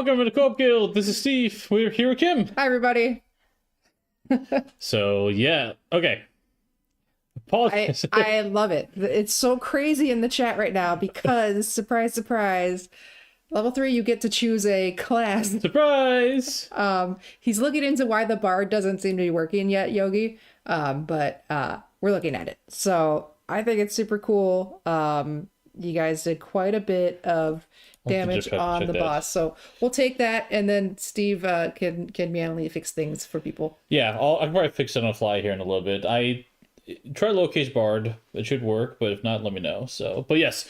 Welcome to the Co-op Guild. This is Steve. We're here with Kim. Hi, everybody. So, yeah. Okay. Apologies. I love it. It's so crazy in the chat right now because, surprise, surprise, level 3, you get to choose a class. Surprise! He's looking into why the bard doesn't seem to be working yet, Yogi, but we're looking at it. So I think it's super cool. You guys did quite a bit of damage on the boss, so we'll take that, and then Steve can manually fix things for people. Yeah, I can probably fix it on the fly here in a little bit. I try lowercase bard. It should work, but if not, let me know. So, but yes,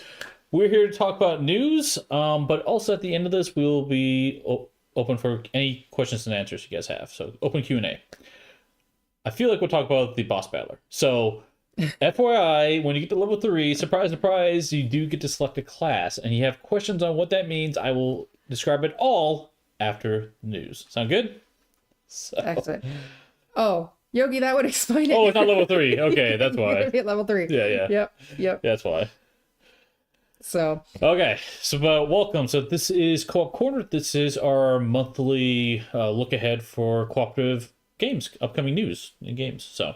we're here to talk about news, but also at the end of this, we'll be open for any questions and answers you guys have. So, open Q&A. I feel like we'll talk about the boss battler. So, FYI, when you get to level 3, surprise, surprise, you do get to select a class, and you have questions on what that means. I will describe it all after the news. Sound good? So. Excellent. Oh, Yogi, that would explain it. Oh, it's not level 3. Okay, that's why. At level 3. Yeah. Yep. Yeah, that's why. So. Okay, so welcome. So this is Co-op Corner. This is our monthly look ahead for cooperative games, upcoming news and games. So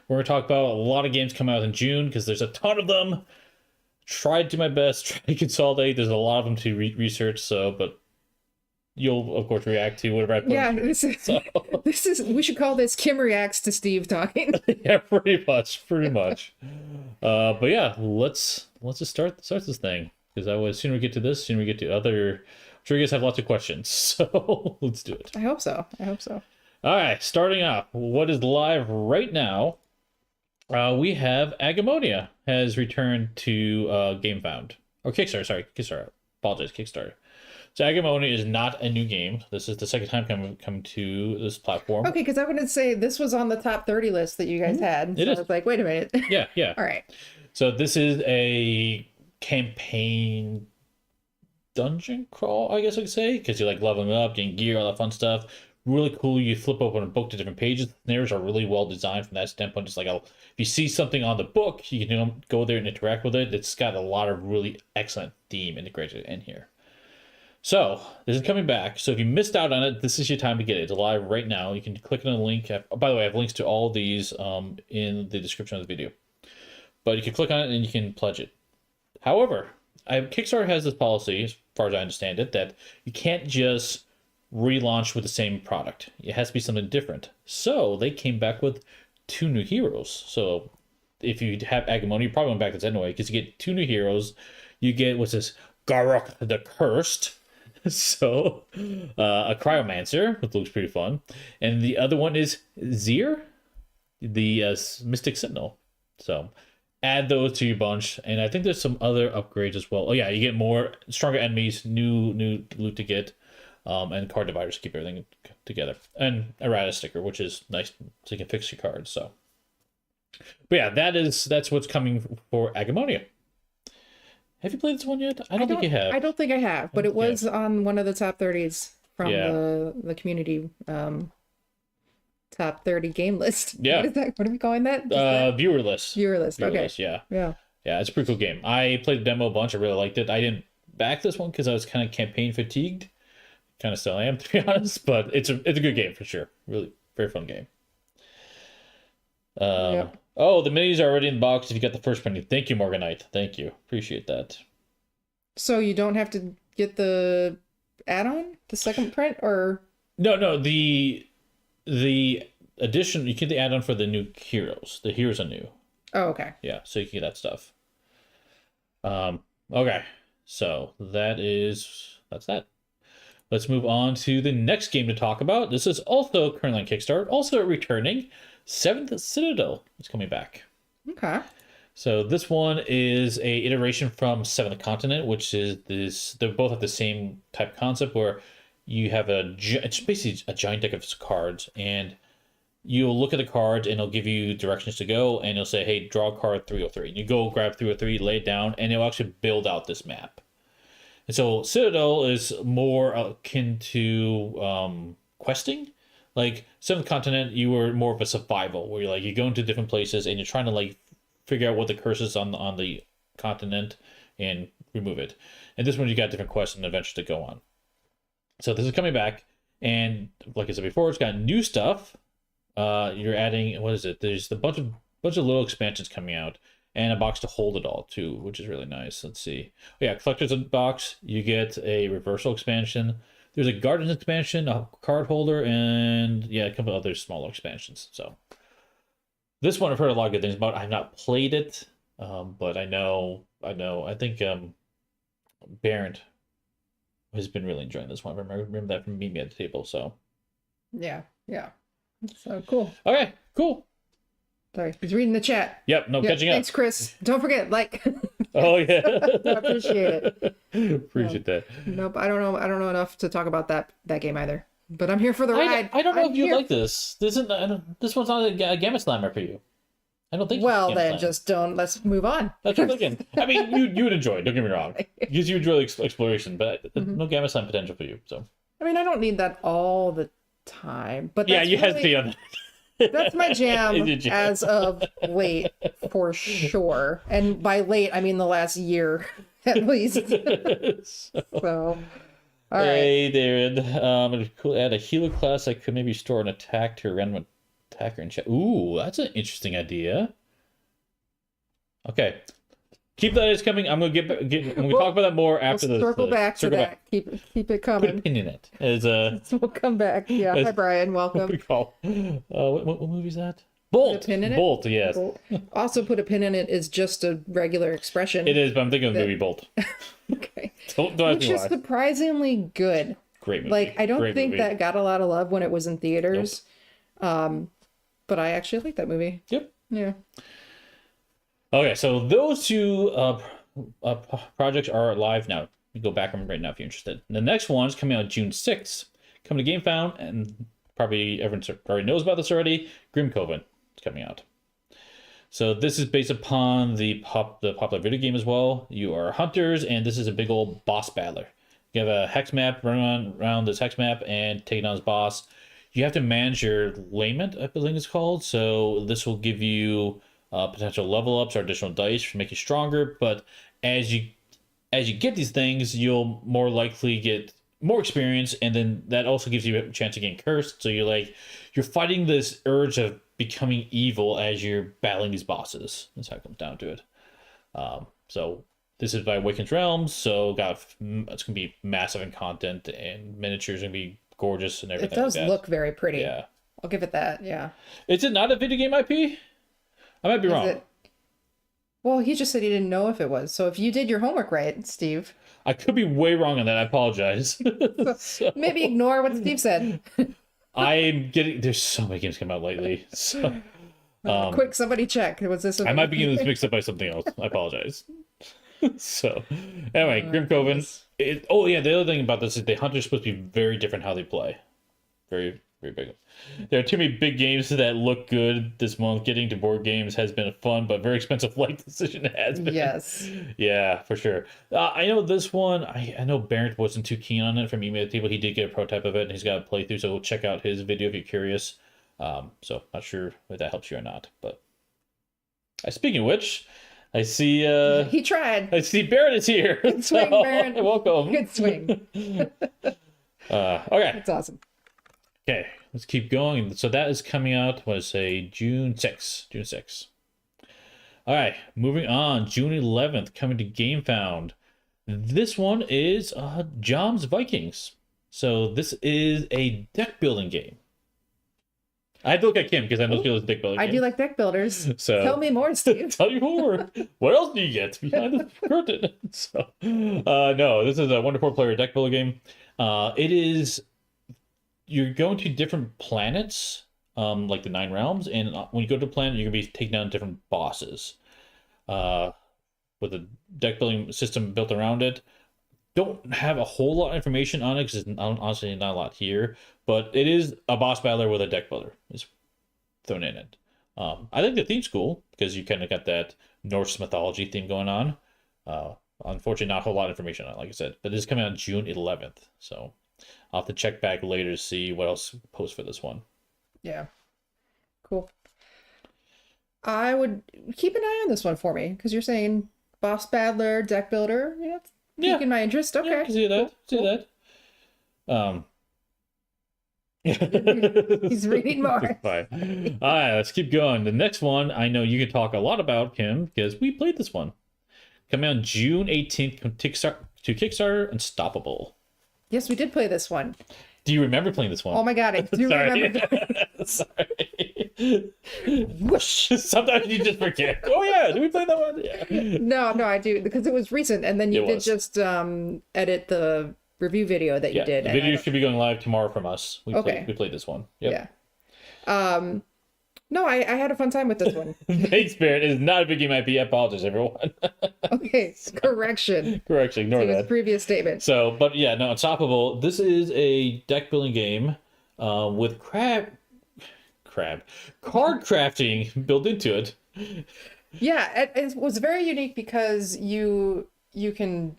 we're going to talk about a lot of games coming out in June because there's a ton of them. Tried to do my best, try to consolidate. There's a lot of them to research, so, but you'll of course react to whatever I put. Yeah, this is we should call this Kim reacts to Steve talking. Yeah, pretty much. But yeah, let's just start this thing, because the sooner we get to this, sooner we get to other. I'm sure you guys have lots of questions, so let's do it. I hope so. All right, starting off, what is live right now? We have Agemonia has returned to GameFound. Or Kickstarter, sorry. Kickstarter. Apologize, Kickstarter. So Agemonia is not a new game. This is the second time coming to this platform. Okay, because I wouldn't say this was on the top 30 list that you guys had. So It is. I was like, wait a minute. Yeah. All right. So this is a campaign dungeon crawl, I guess I could say, because you're like leveling up, getting gear, all that fun stuff. Really cool. You flip open a book to different pages. The snares are really well designed from that standpoint. Just like if you see something on the book, you can go there and interact with it. It's got a lot of really excellent theme integrated in here. So this is coming back. So if you missed out on it, this is your time to get it. It's live right now. You can click on the link. By the way, I have links to all these in the description of the video. But you can click on it and you can pledge it. However, Kickstarter has this policy, as far as I understand it, that you can't just relaunch with the same product. It has to be something different. So they came back with 2 new heroes. So if you have Agemonia, you probably went back to this anyway, because you get 2 new heroes. You get what's this, Garruk the Cursed. So a Cryomancer, which looks pretty fun. And the other one is Zir, the Mystic Sentinel. So add those to your bunch, and I think there's some other upgrades as well. Oh yeah, you get more stronger enemies, new loot to get. And card dividers to keep everything together, and a errata sticker, which is nice, so you can fix your cards. So, but yeah, that's what's coming for Agemonia. Have you played this one yet? I don't think you have. I don't think I have, but it was on one of the top 30s from the community top 30 game list. Yeah. What is that? What are we calling that? Viewer list. Viewer list. Okay. Yeah. Yeah. It's a pretty cool game. I played the demo a bunch. I really liked it. I didn't back this one because I was kind of campaign fatigued. Kind of still am, to be honest, but it's a good game for sure. Really very fun game. Oh, the minis are already in the box if you got the first printing. Thank you, Morganite. Thank you. Appreciate that. So you don't have to get the add-on, the second print, or no, the addition, you get the add-on for the new heroes. The heroes are new. Oh, okay. Yeah, so you can get that stuff. Okay. So that's that. Let's move on to the next game to talk about. This is also currently on Kickstarter, also returning. 7th Citadel is coming back. Okay. So this one is a iteration from 7th Continent, which is this. They both have the same type concept where you have it's basically a giant deck of cards, and you'll look at the cards and it'll give you directions to go, and it'll say, "Hey, draw card 303." And you go grab 303, lay it down, and it'll actually build out this map. And so Citadel is more akin to questing. Like 7th Continent, you were more of a survival, where you go into different places and you're trying to figure out what the curse is on the continent and remove it. And this one, you got different quests and adventures to go on. So this is coming back, and like I said before, it's got new stuff. You're adding, what is it? There's a bunch of little expansions coming out, and a box to hold it all too, which is really nice. Let's see. Oh, yeah, collector's box. You get a reversal expansion. There's a garden expansion, a card holder, and yeah, a couple other smaller expansions. So this one I've heard a lot of good things about. I've not played it, but I know. I think Barrett has been really enjoying this one. I remember that from meeting me at the table. So Yeah. So cool. okay, cool. Sorry, he's reading the chat. Yep, no, Yeah, catching up. thanks, Chris. Don't forget, like. Oh yeah, I appreciate it. Appreciate that. Nope, I don't know enough to talk about that game either. But I'm here for the ride. I don't know I'm if you here. like this. This isn't. This one's not a Gamma Slammer for you. I don't think. Well, Gamma then Slammer. just don't. Let's move on. That's what I'm thinking. I mean, you would enjoy it. Don't get me wrong, because you enjoy exploration, but no Gamma Slam potential for you. So. I mean, I don't need that all the time, but Yeah, that's you really, hesitate on that. That's my jam It's your jam. as of late, for sure. And by late, I mean the last year, at least. So, all right. Hey, David. It could add a healer class that could maybe store an attack to a random attacker in chat. Ooh, that's an interesting idea. Okay, keep that as coming. I'm gonna talk about that more after We'll the circle back to that. Keep it Put coming. a pin in it. As We'll come back. Yeah. Hi, Brian. what we Welcome. call. What movie is that? Bolt. Put a pin in it? Bolt. Yes, Also, put a pin in it is just a regular expression. it is. But I'm thinking of the movie Bolt. Okay. Don't ask Which me is why. surprisingly good. Great movie. Like, I don't Great think movie. that got a lot of love when it was in theaters. But I actually like that movie. Yep. Yeah. Okay, so those two projects are live now. You go back on right now if you're interested. The next one's coming out June 6th. Coming to GameFound, and probably everyone already knows about this already. Grimcoven is coming out. So this is based upon the popular video game as well. You are hunters, and this is a big old boss battler. You have a hex map, run around this hex map, and take down this boss. You have to manage your lament, I believe it's called. So this will give you potential level ups or additional dice to make you stronger. But as you get these things, you'll more likely get more experience, and then that also gives you a chance to get cursed. So you're fighting this urge of becoming evil as you're battling these bosses. That's how it comes down to it. So this is by Awakened Realms, so it's gonna be massive in content, and miniatures gonna be gorgeous and everything. It does like that. look very pretty. Yeah. I'll give it that. Yeah. Is it not a video game IP? I might be wrong. Is it? Well, he just said he didn't know if it was. So if you did your homework right, Steve, I could be way wrong on that. I apologize. So, maybe ignore what Steve said. there's so many games coming out lately. So Quick, somebody check. Was this? I might be getting this mixed up by something else. I apologize. So anyway, Grimcoven. The other thing about this is the hunters supposed to be very different how they play. Very, very big. There are too many big games that look good this month. Getting to board games has been a fun but very expensive life decision. It has been. Yes. Yeah, for sure. I know this one. I know Barrett wasn't too keen on it from email people. He did get a prototype of it, and he's got a playthrough. So check out his video if you're curious. So not sure if that helps you or not. But speaking of which, I see. He tried. I see Barrett is here. Good swing, So, Barrett. welcome. Good swing. Okay. That's awesome. Okay, let's keep going. So that is coming out, what is say, June 6th. June 6th. All right, moving on. June 11th, coming to GameFound. This one is Jomsvikings. So this is a deck building game. I had to look at Kim because I know she loves deck building I games. do like deck builders. So Tell me more, Steve. tell you more. What else do you get behind the curtain? So, no, this is a 1 to 4 player deck builder game. It is. You're going to different planets, like the 9 realms, and when you go to a planet, you're gonna be taking down different bosses. With a deck building system built around it. Don't have a whole lot of information on it because honestly not a lot here, but it is a boss battler with a deck builder is thrown in it. I think the theme's cool because you kind of got that Norse mythology theme going on. Unfortunately, not a whole lot of information on it, like I said, but it is coming out June 11th, so I'll have to check back later to see what else post for this one. Yeah. Cool. I would keep an eye on this one for me because you're saying boss battler, deck builder. You know, it's piquing my interest. Okay. Yeah, see that. Cool. See that. Um, He's reading more. Fine. All right, let's keep going. The next one, I know you can talk a lot about, Kim, because we played this one. Coming out June 18th to Kickstarter, Unstoppable. Yes, we did play this one. Do you remember playing this one? Oh my god, I do remember. Sorry. Whoosh. Sometimes you just forget. Oh yeah, did we play that one? Yeah. No, I do, because it was recent, and then you It did was. just edit the review video that you did. The and video should be going live tomorrow from us. We played this one. Yep. Yeah. No, I had a fun time with this one. Thanks, Barrett. It is not a big game IP. I apologize, everyone. Okay, correction. Correction, ignore To his that. previous statement. So, but yeah, no, Unstoppable. This is a deck building game with card crafting built into it. Yeah, it was very unique because you can,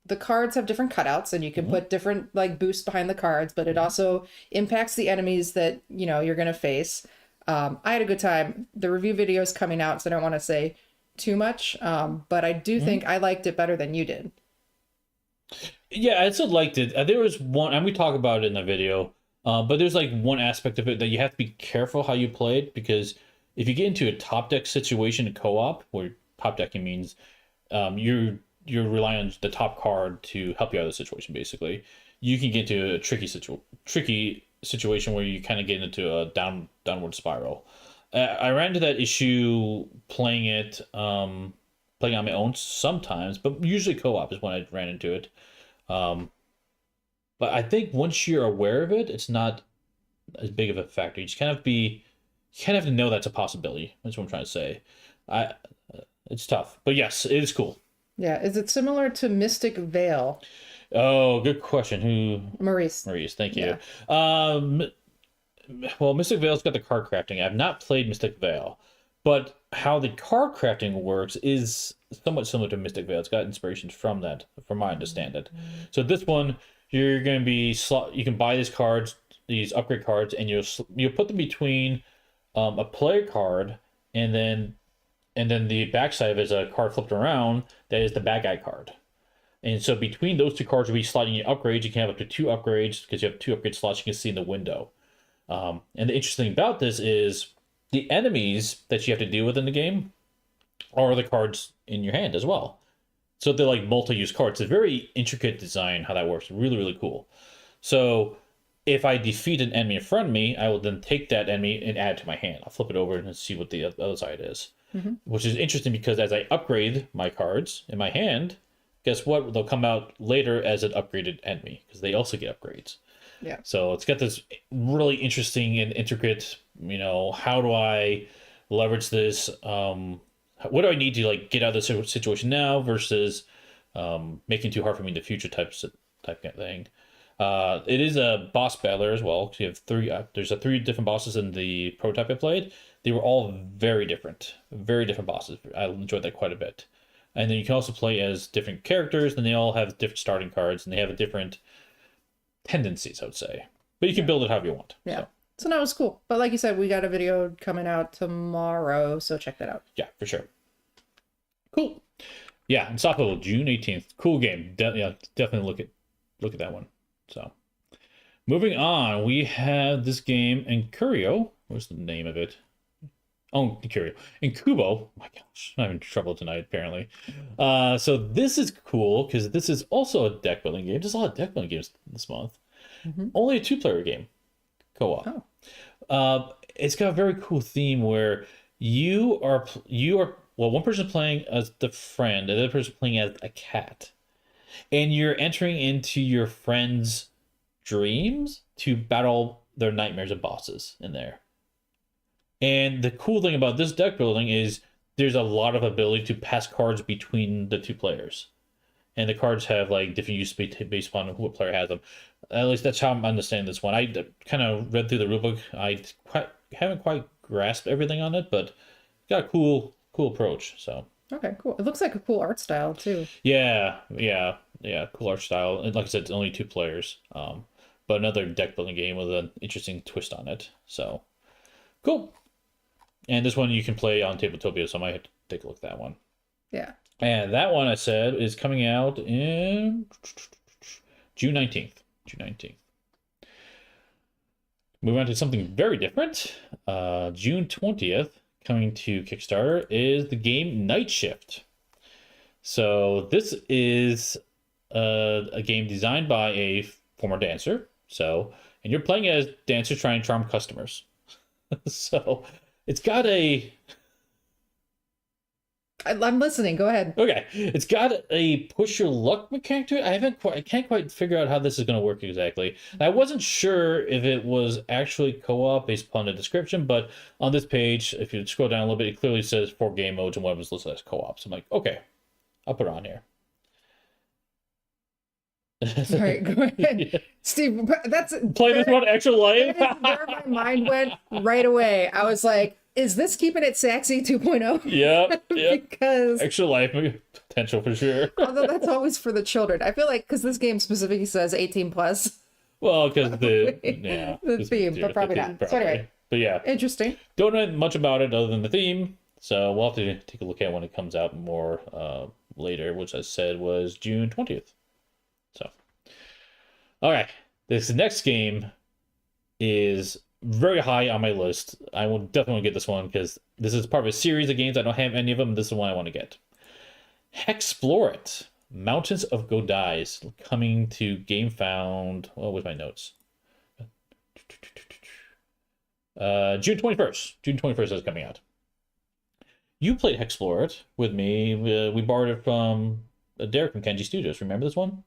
the cards have different cutouts and you can put different like boosts behind the cards, but it also impacts the enemies that you're gonna face. I had a good time. The review video is coming out, so I don't want to say too much, but I do think I liked it better than you did. Yeah, I still liked it. There was one, and we talk about it in the video, but there's like one aspect of it that you have to be careful how you play it, because if you get into a top deck situation in co-op, where top decking means you're relying on the top card to help you out of the situation, basically, you can get into a tricky situation where you kind of get into a downward spiral. I ran into that issue playing on my own sometimes, but usually co-op is when I ran into it. But I think once you're aware of it, it's not as big of a factor. You kind of have to know that's a possibility. That's what I'm trying to say. It's tough, but yes, it is cool. Yeah, is it similar to Mystic Veil? Oh, good question. Who? Maurice, Thank you. Yeah. Well, Mystic Veil's got the card crafting. I've not played Mystic Veil, but how the card crafting works is somewhat similar to Mystic Veil. It's got inspirations from that, from my understanding. So this one, you're going to be you can buy these cards, these upgrade cards, and you'll put them between a player card, and then the backside of it is a card flipped around that is the bad guy card. And so between those two cards, you'll be slotting your upgrades. You can have up to 2 upgrades because you have 2 upgrade slots you can see in the window. And the interesting thing about this is the enemies that you have to deal with in the game are the cards in your hand as well. So they're like multi-use cards. It's a very intricate design how that works. Really, really cool. So if I defeat an enemy in front of me, I will then take that enemy and add it to my hand. I'll flip it over and see what the other side is. Which is interesting because as I upgrade my cards in my hand, guess what? They'll come out later as an upgraded enemy because they also get upgrades. Yeah. So it's got this really interesting and intricate, how do I leverage this? What do I need to like get out of this situation now versus making it too hard for me in the future type of thing. It is a boss battler as well. You have 3. There's 3 different bosses in the prototype I played. They were all very different bosses. I enjoyed that quite a bit. And then you can also play as different characters, and they all have different starting cards, and they have different tendencies, I would say. But you can build it however you want. Yeah. So that was cool. But like you said, we got a video coming out tomorrow, so check that out. Yeah, for sure. Cool. Yeah, Unstoppable, June 18th. Cool game. Definitely look at that one. So, moving on, we have this game, Incubo. What's the name of it? Oh, Incubo. Oh my gosh, I'm having trouble tonight, apparently. So this is cool, because this is also a deck building game. There's a lot of deck building games this month. Only a 2-player game. Co-op. Oh. It's got a very cool theme where you are one person playing as the friend, the other person playing as a cat. And you're entering into your friend's dreams to battle their nightmares of bosses in there. And the cool thing about this deck building is there's a lot of ability to pass cards between the 2 players. And the cards have like different use based upon who a player has them. At least that's how I'm understanding this one. I kind of read through the rulebook. I haven't quite grasped everything on it, but got a cool approach. So Okay, cool. It looks like a cool art style too. yeah, cool art style. And like I said, it's only 2 players. But another deck building game with an interesting twist on it. So cool. And this one you can play on Tabletopia, so I might have to take a look at that one. Yeah. And that one I said is coming out in June 19th. June 19th. Moving on to something very different. June 20th, coming to Kickstarter, is the game Nightshift. So this is a game designed by a former dancer. And you're playing as dancers trying to charm customers. So it's got a... I'm listening. Go ahead. Okay, it's got a push your luck mechanic to it. I can't quite figure out how this is going to work exactly. I wasn't sure if it was actually co-op based upon the description, but on this page, if you scroll down a little bit, it clearly says 4 game modes and one of them is listed as co-op. So I'm like, okay, I'll put it on here. All right, go ahead. Yeah. Steve, that's... Play this one extra life? Where my mind went right away. I was like, is this keeping it sexy 2.0? Yeah. Because extra life potential for sure. Although that's always for the children. I feel like because this game specifically says 18 plus. Well, because the theme, but probably not. Probably. So anyway, but yeah, interesting. Don't know much about it other than the theme, so we'll have to take a look at it when it comes out more later, which I said was June 20th. So, all right, this next game is very high on my list. I will definitely get this one because this is part of a series of games. I don't have any of them. This is the one I want to get. Hexplore, Mountains of Godai, coming to GameFound. What was my notes? June 21st. June 21st is coming out. You played Hexplore with me. We borrowed it from Derek from Kenji Studios. Remember this one?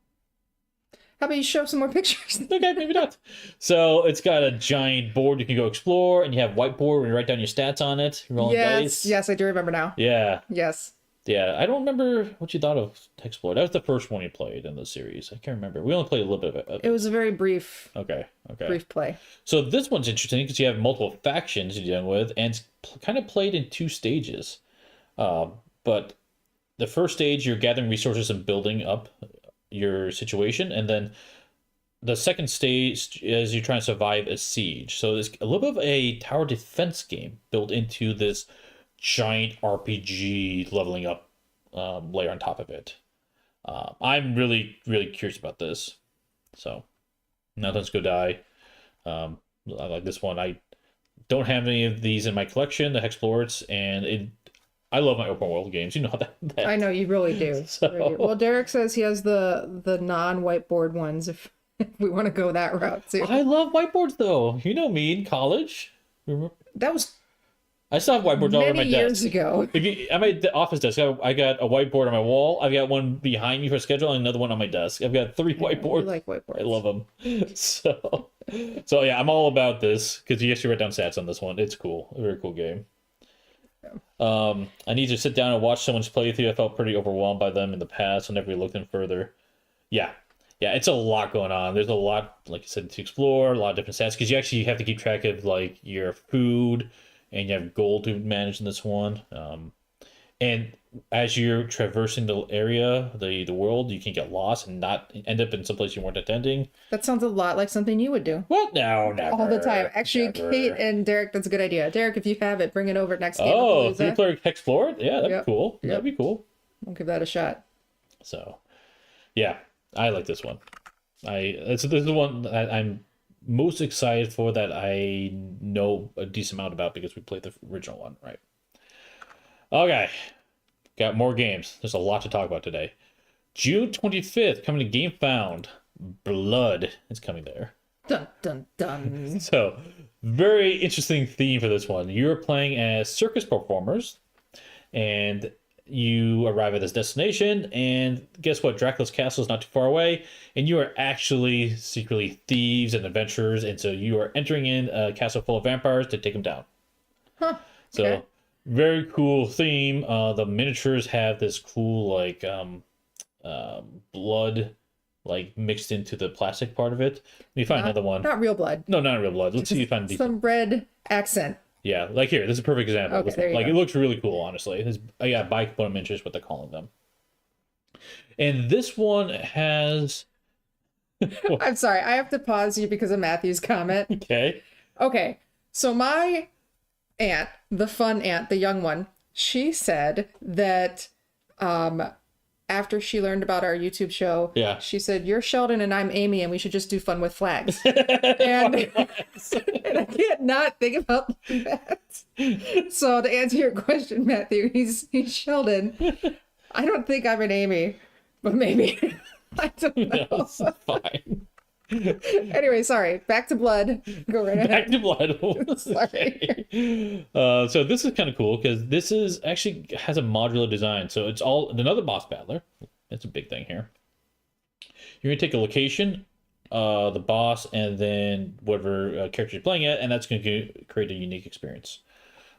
How about you show some more pictures? Okay, maybe not. So it's got a giant board you can go explore, and you have whiteboard where you write down your stats on it. Rolling dice. Yes, I do remember now. Yeah. Yes. Yeah, I don't remember what you thought of Hexplore. That was the first one you played in the series. I can't remember. We only played a little bit of it. It was a very brief. Okay. Brief play. So this one's interesting because you have multiple factions you're dealing with, and it's kind of played in 2 stages. But the first stage, you're gathering resources and building up your situation, and then the second stage is you're trying to survive a siege. So there's a little bit of a tower defense game built into this giant RPG leveling up layer on top of it. I'm really curious about this. So Mountains Godai. I like this one. I don't have any of these in my collection, the Hexplorers, and I love my open world games. You know that. I know you really do. So... Well, Derek says he has the non-whiteboard ones if we want to go that route too. I love whiteboards though. You know me in college. Remember? That was I still have whiteboards all over my desk. Many years ago. At my office desk, I got a whiteboard on my wall. I've got one behind me for schedule and another one on my desk. I've got 3 whiteboards. You like whiteboards. I love them. So yeah, I'm all about this because you actually write down stats on this one. It's cool. A very cool game. I need to sit down and watch someone's playthrough. I felt pretty overwhelmed by them in the past. I never really looked in further. Yeah, it's a lot going on. There's a lot, like I said, to explore. A lot of different stats because you actually have to keep track of like your food, and you have gold to manage in this one. And as you're traversing the area, the world, you can get lost and not end up in some place you weren't attending. That sounds a lot like something you would do. What? No, never. All the time. Actually, never. Kate and Derek, that's a good idea. Derek, if you have it, bring it over next game. Oh, 3-player Hexplore? Yeah, that'd be cool. Yep. That'd be cool. I'll give that a shot. So, yeah, I like this one. This is the one that I'm most excited for, that I know a decent amount about because we played the original one, right? Okay, got more games. There's a lot to talk about today. June 25th, coming to GameFound. Blood is coming there. Dun, dun, dun. So, very interesting theme for this one. You're playing as circus performers, and you arrive at this destination, and guess what? Dracula's castle is not too far away, and you are actually secretly thieves and adventurers, and so you are entering in a castle full of vampires to take them down. Huh. So, very cool theme. The miniatures have this cool, like, blood, like, mixed into the plastic part of it. Let me find another one. Not real blood. No, not real blood. Let's see if you find some red accent. Yeah, like here. This is a perfect example. Okay, there you like, go. it looks really cool, honestly. I got bicomponent miniatures, what they're calling them. And this one has... I'm sorry, I have to pause you because of Matthew's comment. Okay. So my aunt, the fun aunt, the young one, she said that after she learned about our YouTube show, Yeah. she said, "You're Sheldon and I'm Amy, and we should just do fun with flags." and, and I can't not think about that. So to answer your question, Matthew, he's Sheldon. I don't think I'm an Amy, but maybe. I don't know. No, it's fine. Anyway, sorry. Back to blood. Go right ahead. Back to blood. Sorry. So this is kind of cool because this is actually has a modular design. So it's all another boss battler. That's a big thing here. You're gonna take a location, the boss, and then whatever character you're playing at, and that's gonna create a unique experience.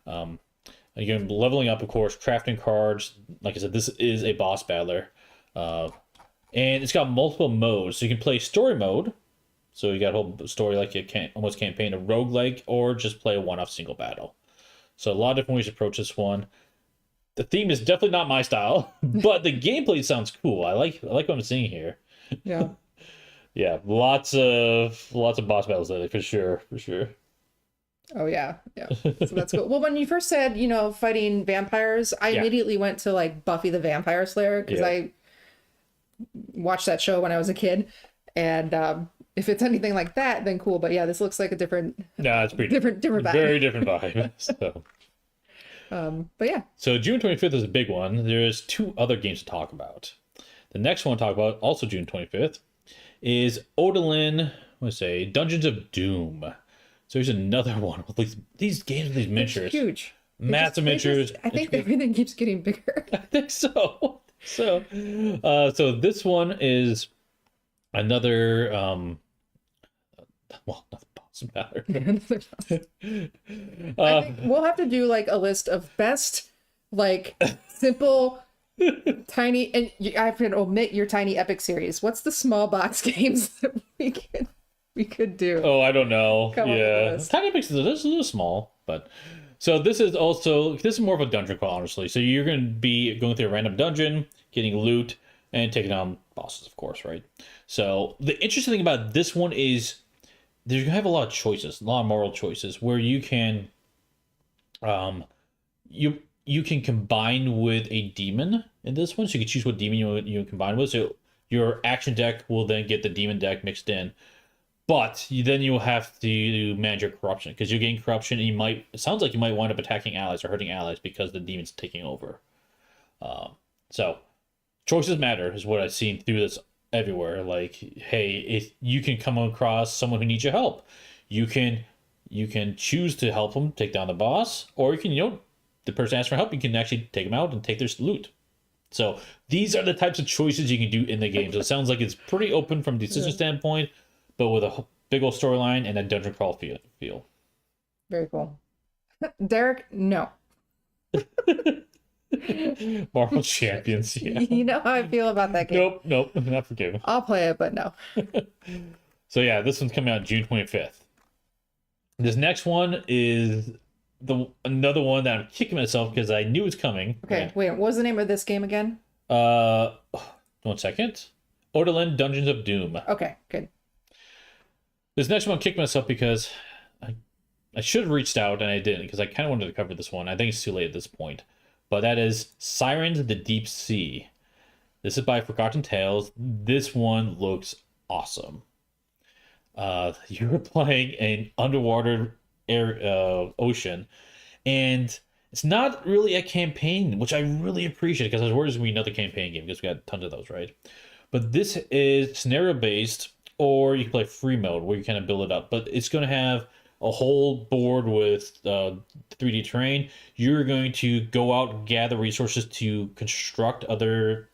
You're leveling up, of course, crafting cards. Like I said, this is a boss battler. And it's got multiple modes. So you can play story mode. So you got a whole story like you almost campaign, a roguelike, or just play a one-off single battle. So a lot of different ways to approach this one. The theme is definitely not my style, but the gameplay sounds cool. I like what I'm seeing here. Yeah. Yeah, lots of boss battles lately, for sure. Oh yeah. So that's cool. Well, when you first said, fighting vampires, I immediately went to like Buffy the Vampire Slayer because I watched that show when I was a kid, and if it's anything like that, then cool. But yeah, this looks like a different. No, it's pretty different vibe. Very different vibe. So. But yeah. So June 25th is a big one. There's 2 other games to talk about. The next one to talk about, also June 25th, is Odalin. Dungeons of Doom. So here's another one with these games with these miniatures. It's huge. Massive miniatures. I think everything keeps getting bigger. I think so. So this one is another another boss battle. I think we'll have to do like a list of best, like simple, tiny, and I have to omit your Tiny Epic series. What's the small box games that we could do? Oh, I don't know. Yeah, Tiny Epic is a little small, but. So this is more of a dungeon crawl, honestly. So you're going to be going through a random dungeon, getting loot, and taking on bosses, of course, right? So the interesting thing about this one is you're going to have a lot of choices, a lot of moral choices, where you can, you can combine with a demon in this one. So you can choose what demon you combine with. So your action deck will then get the demon deck mixed in. But then you'll have to manage your corruption because you gain corruption and it sounds like you might wind up attacking allies or hurting allies because the demon's taking over. So choices matter is what I've seen through this everywhere. Like, hey, if you can come across someone who needs your help, you can choose to help them take down the boss, or you can, the person asks for help, you can actually take them out and take their loot. So these are the types of choices you can do in the game. So it sounds like it's pretty open from a decision standpoint, but with a big old storyline and a dungeon crawl feel. Very cool. Derek, no. Marvel Champions, yeah. You know how I feel about that game. Nope, not forgiven. I'll play it, but no. So yeah, this one's coming out June 25th. This next one is another one that I'm kicking myself because I knew it was coming. Okay, wait, what was the name of this game again? 1 second. Odalin Dungeons of Doom. Okay, good. This next one kicked myself because I should have reached out and I didn't because I kind of wanted to cover this one. I think it's too late at this point. But that is Sirens the Deep Sea. This is by Forgotten Tales. This one looks awesome. You're playing an underwater ocean, and it's not really a campaign, which I really appreciate because I was worried it was going to be another campaign game because we got tons of those, right? But this is scenario based. Or you can play free mode where you kind of build it up. But it's going to have a whole board with 3D terrain. You're going to go out and gather resources to construct other,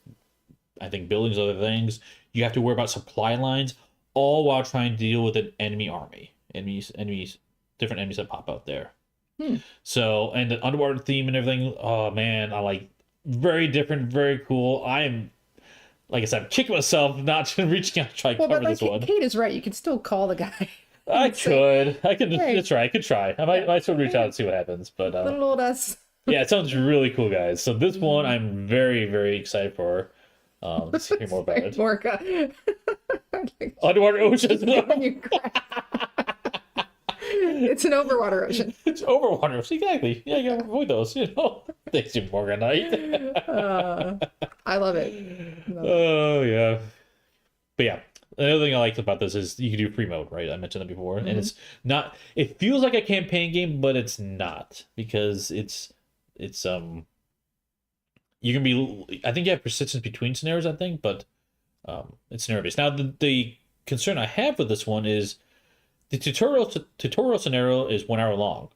I think, buildings, other things. You have to worry about supply lines, all while trying to deal with an enemy army. Enemies, different enemies that pop out there. So, and the underwater theme and everything, oh man, I like, very different, very cool. Like I said, I'm kicking myself not reaching out to try to cover this one. Kate is right. You can still call the guy. I could try. I could try. I might sort of reach out and see what happens. But little old us. Yeah, it sounds really cool, guys. So this one, I'm very, very excited for. Let's hear more about it. Underwater oceans. It's an overwater ocean. It's overwater. Exactly. Yeah, you gotta avoid those. Thanks, you Morganite. I love it. Oh yeah. But yeah, another thing I liked about this is you can do free mode, right? I mentioned that before, and it's not. It feels like a campaign game, but it's not because it's you can be. I think you have persistence between scenarios. I think, but it's scenario based. Now the concern I have with this one is the tutorial scenario is 1 hour long.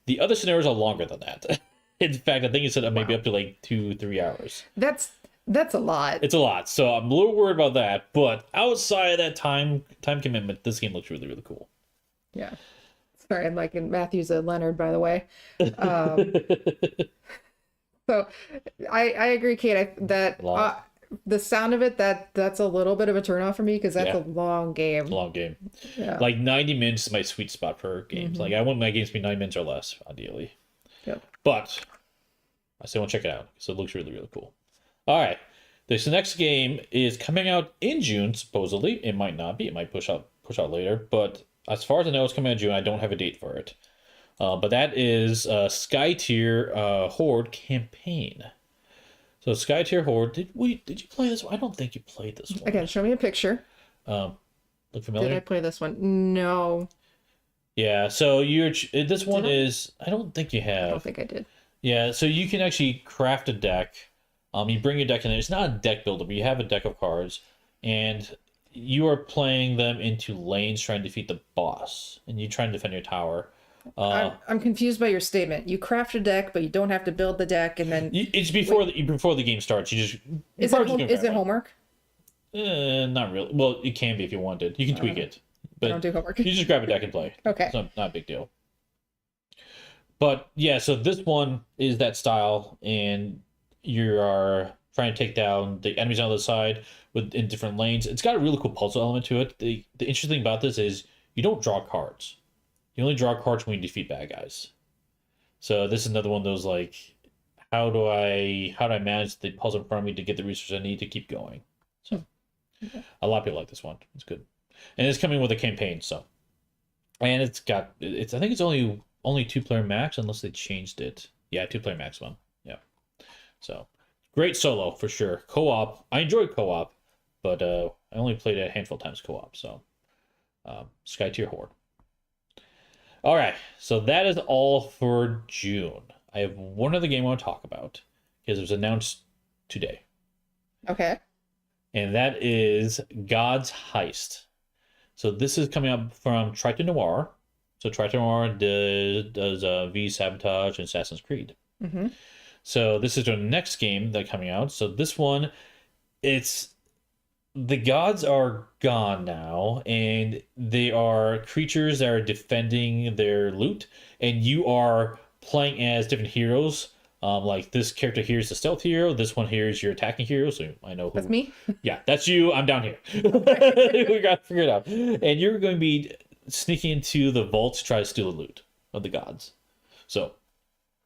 The other scenarios are longer than that. In fact, I think it said maybe up to like 2-3 hours. That's a lot. It's a lot, so I'm a little worried about that. But outside of that time commitment, this game looks really, really cool. Yeah. Sorry, I'm like in Matthew's a Leonard, by the way. So I agree, Kate. The sound of it, that's a little bit of a turnoff for me because that's a long game. It's a long game. Yeah. Like 90 minutes is my sweet spot for games. Like I want my games to be 9 minutes or less, ideally. Yep. But I still want to check it out because it looks really, really cool. All right. This next game is coming out in June, supposedly. It might not be. It might push out later. But as far as I know, it's coming out in June. I don't have a date for it. But that is Skytear Horde campaign. So Skytear Horde. Did you play this one? I don't think you played this one. Again, show me a picture. Look familiar? Did I play this one? No. Yeah. So this one is. I don't think you have. I don't think I did. Yeah. So you can actually craft a deck. You bring your deck in there. It's not a deck builder, but you have a deck of cards, and you are playing them into lanes trying to defeat the boss, and you try and defend your tower. I'm confused by your statement. You craft a deck, but you don't have to build the deck, and then it's before the game starts. You just is it homework? Not really. Well, it can be if you wanted. You can tweak it, but I don't do homework. You just grab a deck and play. Okay, it's not a big deal. But yeah, so this one is that style, and you are trying to take down the enemies on the other side in different lanes. It's got a really cool puzzle element to it. The interesting thing about this is you don't draw cards. You only draw cards when you defeat bad guys. So this is another one of those like, how do I manage the puzzle in front of me to get the resources I need to keep going? So a lot of people like this one. It's good, and it's coming with a campaign. So, and I think it's only 2-player max unless they changed it. Yeah, 2-player maximum. Yeah. So great solo for sure. Co-op. I enjoyed co-op, but I only played it a handful of times co-op. So Skytear Horde. All right, so that is all for June. I have one other game I want to talk about because it was announced today. Okay. And that is God's Heist. So this is coming up from Triton Noir. So Triton Noir does V Sabotage and Assassin's Creed. Mm-hmm. So this is their next game that's coming out. So this one, the gods are gone now, and they are creatures that are defending their loot, and you are playing as different heroes. Like this character here is the stealth hero. This one here is your attacking hero. So I know who. That's me. Yeah, that's you. I'm down here. We got to figure it out. And you're going to be sneaking into the vault to try to steal the loot of the gods. So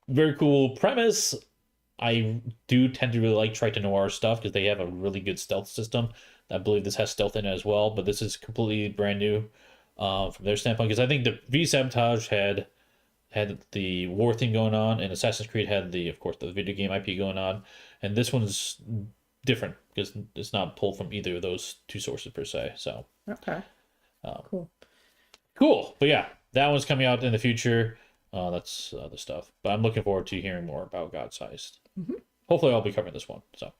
very cool premise. I do tend to really like Triton Noir stuff because they have a really good stealth system. I believe this has stealth in it as well, but this is completely brand new from their standpoint, because I think the V Sabotage had the war thing going on, and Assassin's Creed had of course the video game IP going on, and this one's different because it's not pulled from either of those two sources per se. So okay, cool. But yeah, that one's coming out in the future. That's the stuff. But I'm looking forward to hearing more about God's Heist. Mm-hmm. Hopefully, I'll be covering this one. So.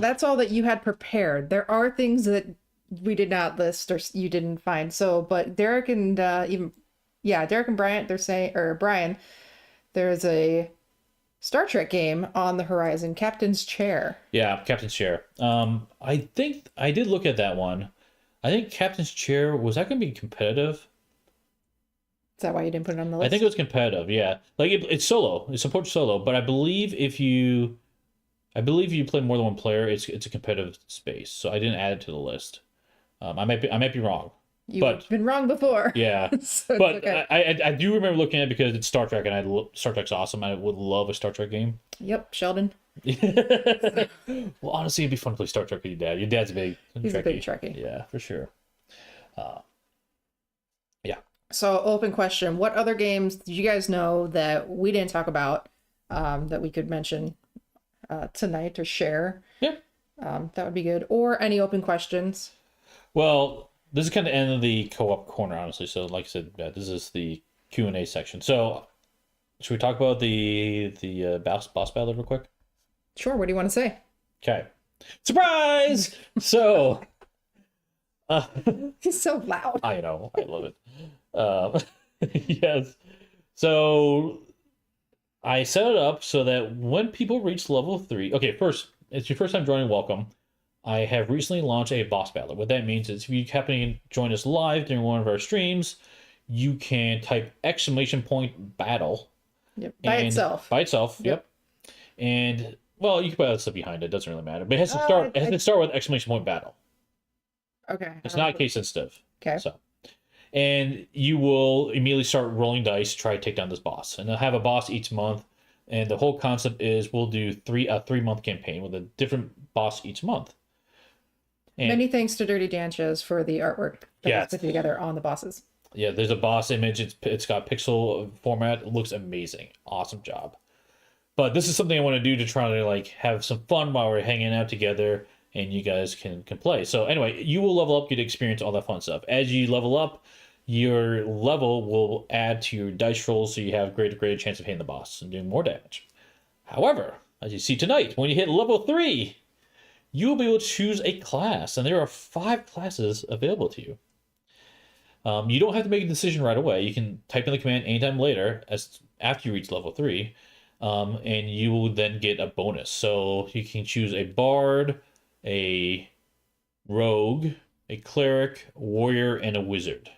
That's all that you had prepared. There are things that we did not list or you didn't find. So, but Derek and Derek and Brian, Brian, there's a Star Trek game on the horizon, Captain's Chair. Yeah, Captain's Chair. I think I did look at that one. I think Captain's Chair, was that going to be competitive? Is that why you didn't put it on the list? I think it was competitive, yeah. Like it's solo. It supports solo, but I believe if you play more than one player, it's a competitive space. So I didn't add it to the list. I might be wrong. You've been wrong before. Yeah, so but okay. I do remember looking at it because it's Star Trek, and Star Trek's awesome. I would love a Star Trek game. Yep, Sheldon. Well, honestly, it'd be fun to play Star Trek with your dad. Your dad's big. He's Trekkie. a big Trekkie. Yeah, for sure. Yeah. So, open question: what other games did you guys know that we didn't talk about that we could mention tonight or share. Yeah. That would be good. Or any open questions. Well, this is kind of the end of the co-op corner, honestly. So, like I said, this is the Q&A section. So, should we talk about the boss battle real quick? Sure. What do you want to say? Okay. Surprise! So, He's so loud. I know, I love it. Yes. So, I set it up so that when people reach level 3, okay, first, it's your first time joining, welcome. I have recently launched a boss battle. What that means is if you happen to join us live during one of our streams, you can type !battle. Yep. By itself. By itself, yep. And, well, you can put other stuff behind it. It doesn't really matter. But it has to start with !battle. Okay. It's not case sensitive. Okay. So, and you will immediately start rolling dice to try to take down this boss. And they'll have a boss each month. And the whole concept is we'll do a 3-month campaign with a different boss each month. And many thanks to Dirty Danchez for the artwork that was put together on the bosses. Yeah, there's a boss image. It's got pixel format. It looks amazing. Awesome job. But this is something I want to do to try to like have some fun while we're hanging out together, and you guys can play. So anyway, you will level up, get experience, all that fun stuff. As you level up, your level will add to your dice rolls, so you have greater chance of hitting the boss and doing more damage. However, as you see tonight, when you hit level 3, you will be able to choose a class, and there are 5 classes available to you. You don't have to make a decision right away. You can type in the command anytime later, after you reach level 3, and you will then get a bonus. So you can choose a bard, a rogue, a cleric, warrior, and a wizard.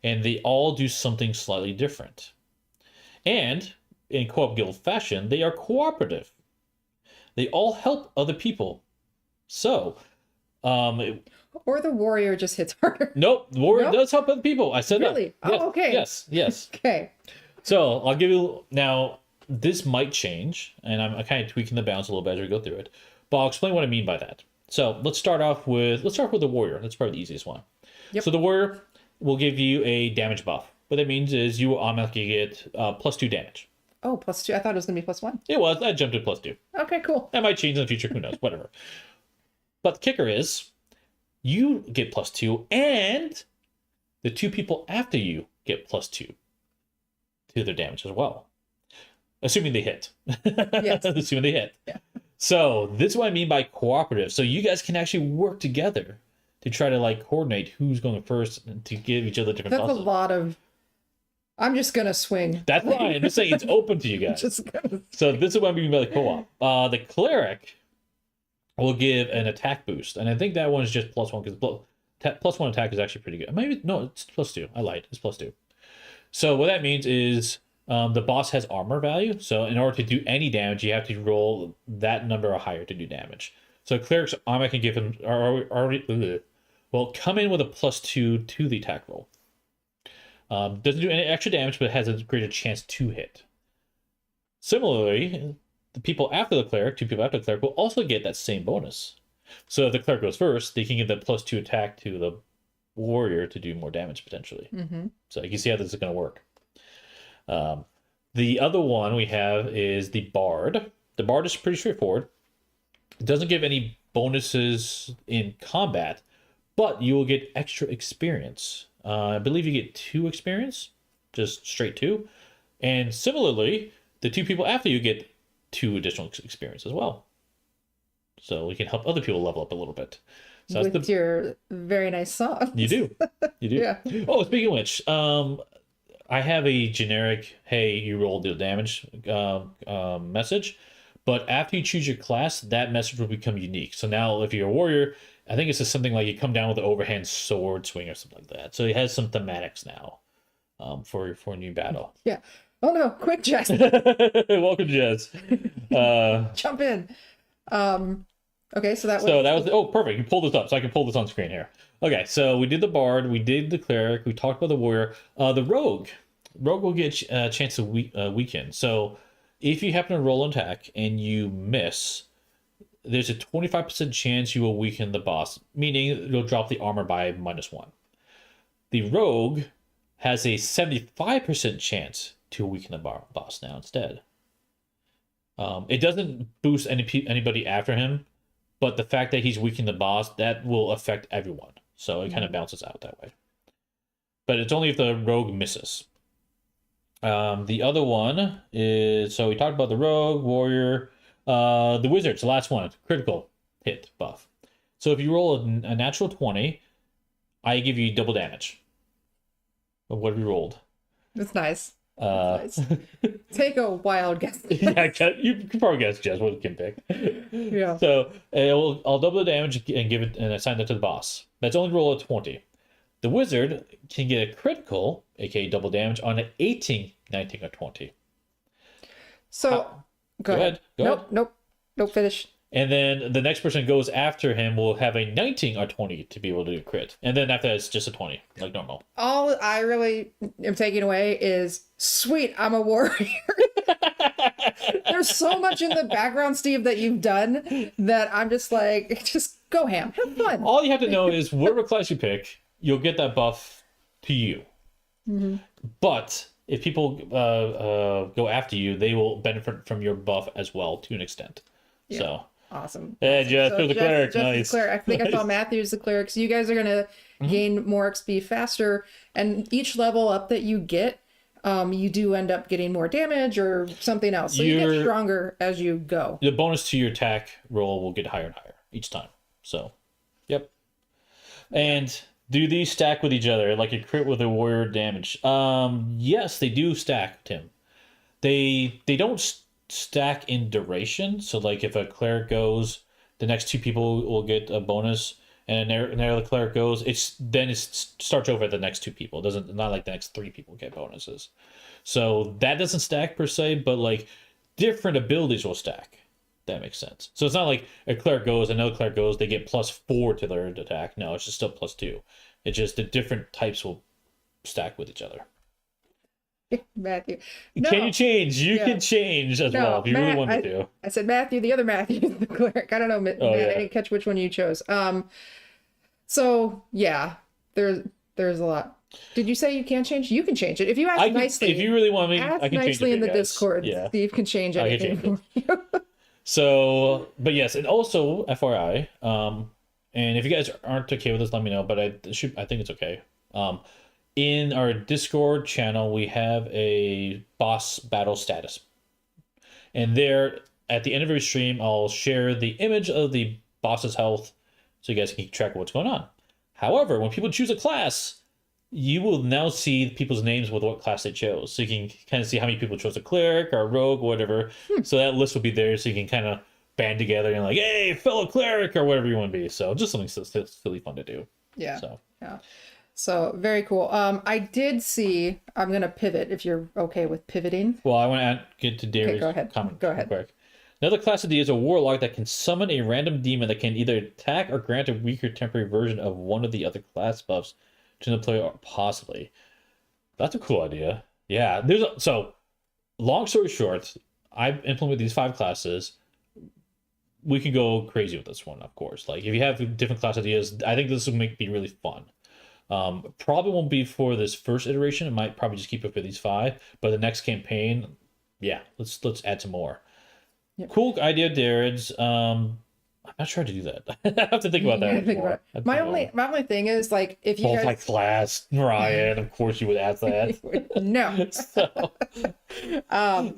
And they all do something slightly different. And in co-op guild fashion, they are cooperative. They all help other people. So, or the warrior just hits harder. Nope, the warrior does help other people. I said really? That. Yes, oh, okay. Yes. Okay. So I'll give you now. This might change, and I'm kind of tweaking the balance a little bit as we go through it. But I'll explain what I mean by that. So let's start with the warrior. That's probably the easiest one. Yep. So the warrior will give you a damage buff. What that means is you will automatically get +2 damage. Oh, +2. I thought it was gonna be +1. It was. I jumped to +2. Okay, cool. That might change in the future. Who knows? Whatever. But the kicker is, you get +2, and the 2 people after you get +2 to their damage as well. Assuming they hit. Yes. Assuming they hit. Yeah. So this is what I mean by cooperative. So you guys can actually work together to try to like coordinate who's going first and to give each other different That's bosses. a lot of... I'm just gonna swing. That's fine. I'm just saying it's open to you guys. So this is what I mean by the co-op. The cleric will give an attack boost. And I think that one is just +1 because +1 attack is actually pretty good. Maybe, no, it's +2. I lied. It's +2. So what that means is the boss has armor value. So in order to do any damage, you have to roll that number or higher to do damage. So cleric's armor can give him, will come in with a +2 to the attack roll. Doesn't do any extra damage, but has a greater chance to hit. Similarly, the people after the cleric, 2 people after the cleric, will also get that same bonus. So if the cleric goes first, they can give that +2 attack to the warrior to do more damage potentially. Mm-hmm. So you can see how this is going to work. The other one we have is the bard. The bard is pretty straightforward. It doesn't give any bonuses in combat, but you will get extra experience. I believe you get 2 experience, just straight 2. And similarly, the 2 people after you get 2 additional experience as well. So we can help other people level up a little bit. So with your very nice song. You do. Yeah. Oh, speaking of which, I have a generic, hey, you rolled the damage message. But after you choose your class, that message will become unique. So now if you're a warrior, I think it says something like you come down with an overhand sword swing or something like that. So it has some thematics now for a new battle. Yeah. Oh no, quick, Jess. Welcome, Jess. Jump in. Okay, so that was oh, perfect. You pulled this up, so I can pull this on screen here. Okay, so we did the bard, we did the cleric, we talked about the warrior. The rogue will get a chance to weaken. So if you happen to roll an attack and you miss, there's a 25% chance you will weaken the boss, meaning you'll drop the armor by -1. The rogue has a 75% chance to weaken the boss now instead. It doesn't boost anybody after him, but the fact that he's weakening the boss, that will affect everyone. So it kind of bounces out that way. But it's only if the rogue misses. The other one is, so we talked about the rogue, warrior, the wizard's the last one, critical hit buff. So if you roll a natural 20, I give you double damage. But what have you rolled? That's nice. That's nice. Take a wild guess. Yeah, you can probably guess just what it can pick. Yeah. So I'll double the damage and give it and assign that to the boss. That's only roll a 20. The wizard can get a critical, aka double damage, on an 18, 19, or 20. So go ahead. Nope. Finish. And then the next person goes after him will have a 19 or 20 to be able to do crit. And then after that, it's just a 20, like normal. All I really am taking away is, sweet, I'm a warrior. There's so much in the background, Steve, that you've done that I'm just like, just go ham. Have fun. All you have to know is whatever class you pick, you'll get that buff to you. Mm-hmm. But if people go after you, they will benefit from your buff as well to an extent. Yeah. So awesome. Yeah, Jess, so the cleric. Nice. The cleric. I think I saw Matthew's the cleric. So you guys are gonna gain more XP faster, and each level up that you get, you do end up getting more damage or something else. So you get stronger as you go. The bonus to your attack roll will get higher and higher each time. So, yep. And do these stack with each other like a crit with a warrior damage? Yes, they do stack, Tim. They don't stack in duration. So like if a cleric goes, the next two people will get a bonus, and there the cleric goes, it starts over at the next two people. It doesn't, not like the next three people get bonuses. So that doesn't stack per se, but like different abilities will stack. That makes sense. So it's not like a cleric goes, another cleric goes, they get +4 to their attack. No, it's just still +2. It's just the different types will stack with each other. Matthew. Can you change? You can change as well if you really wanted to. I said Matthew, the other Matthew, the cleric. I don't know, Matt, I didn't catch which one you chose. So yeah, there's a lot. Did you say you can't change? You can change it if you ask nicely. If you really want me, I can change it in the Discord. Yeah. Steve can change anything for you. So, but yes, and also FYI, and if you guys aren't okay with this, let me know. But I think it's okay. In our Discord channel, we have a boss battle status, and there at the end of every stream, I'll share the image of the boss's health, so you guys can keep track of what's going on. However, when people choose a class, you will now see people's names with what class they chose. So you can kind of see how many people chose a cleric or a rogue or whatever. So that list will be there, so you can kind of band together and like, hey, fellow cleric or whatever you want to be. So just something silly fun to do. Yeah. So very cool. I did see, I'm going to pivot if you're okay with pivoting. Well, I want to get to Darius' comment. Go ahead. Quick. Another class of D is a warlock that can summon a random demon that can either attack or grant a weaker temporary version of one of the other class buffs to the player, possibly. That's a cool idea. Yeah. So, long story short, I've implemented these 5 classes. We can go crazy with this one, of course. Like, if you have different class ideas, I think this will be really fun. Probably won't be for this first iteration. It might probably just keep it for these 5. But the next campaign, yeah, let's add some more. Yep. Cool idea, Darren's. I'm not sure how to do that. I have to think about that. My only thing is, like, if you guys... Multi-class, Ryan, of course you would ask that. No.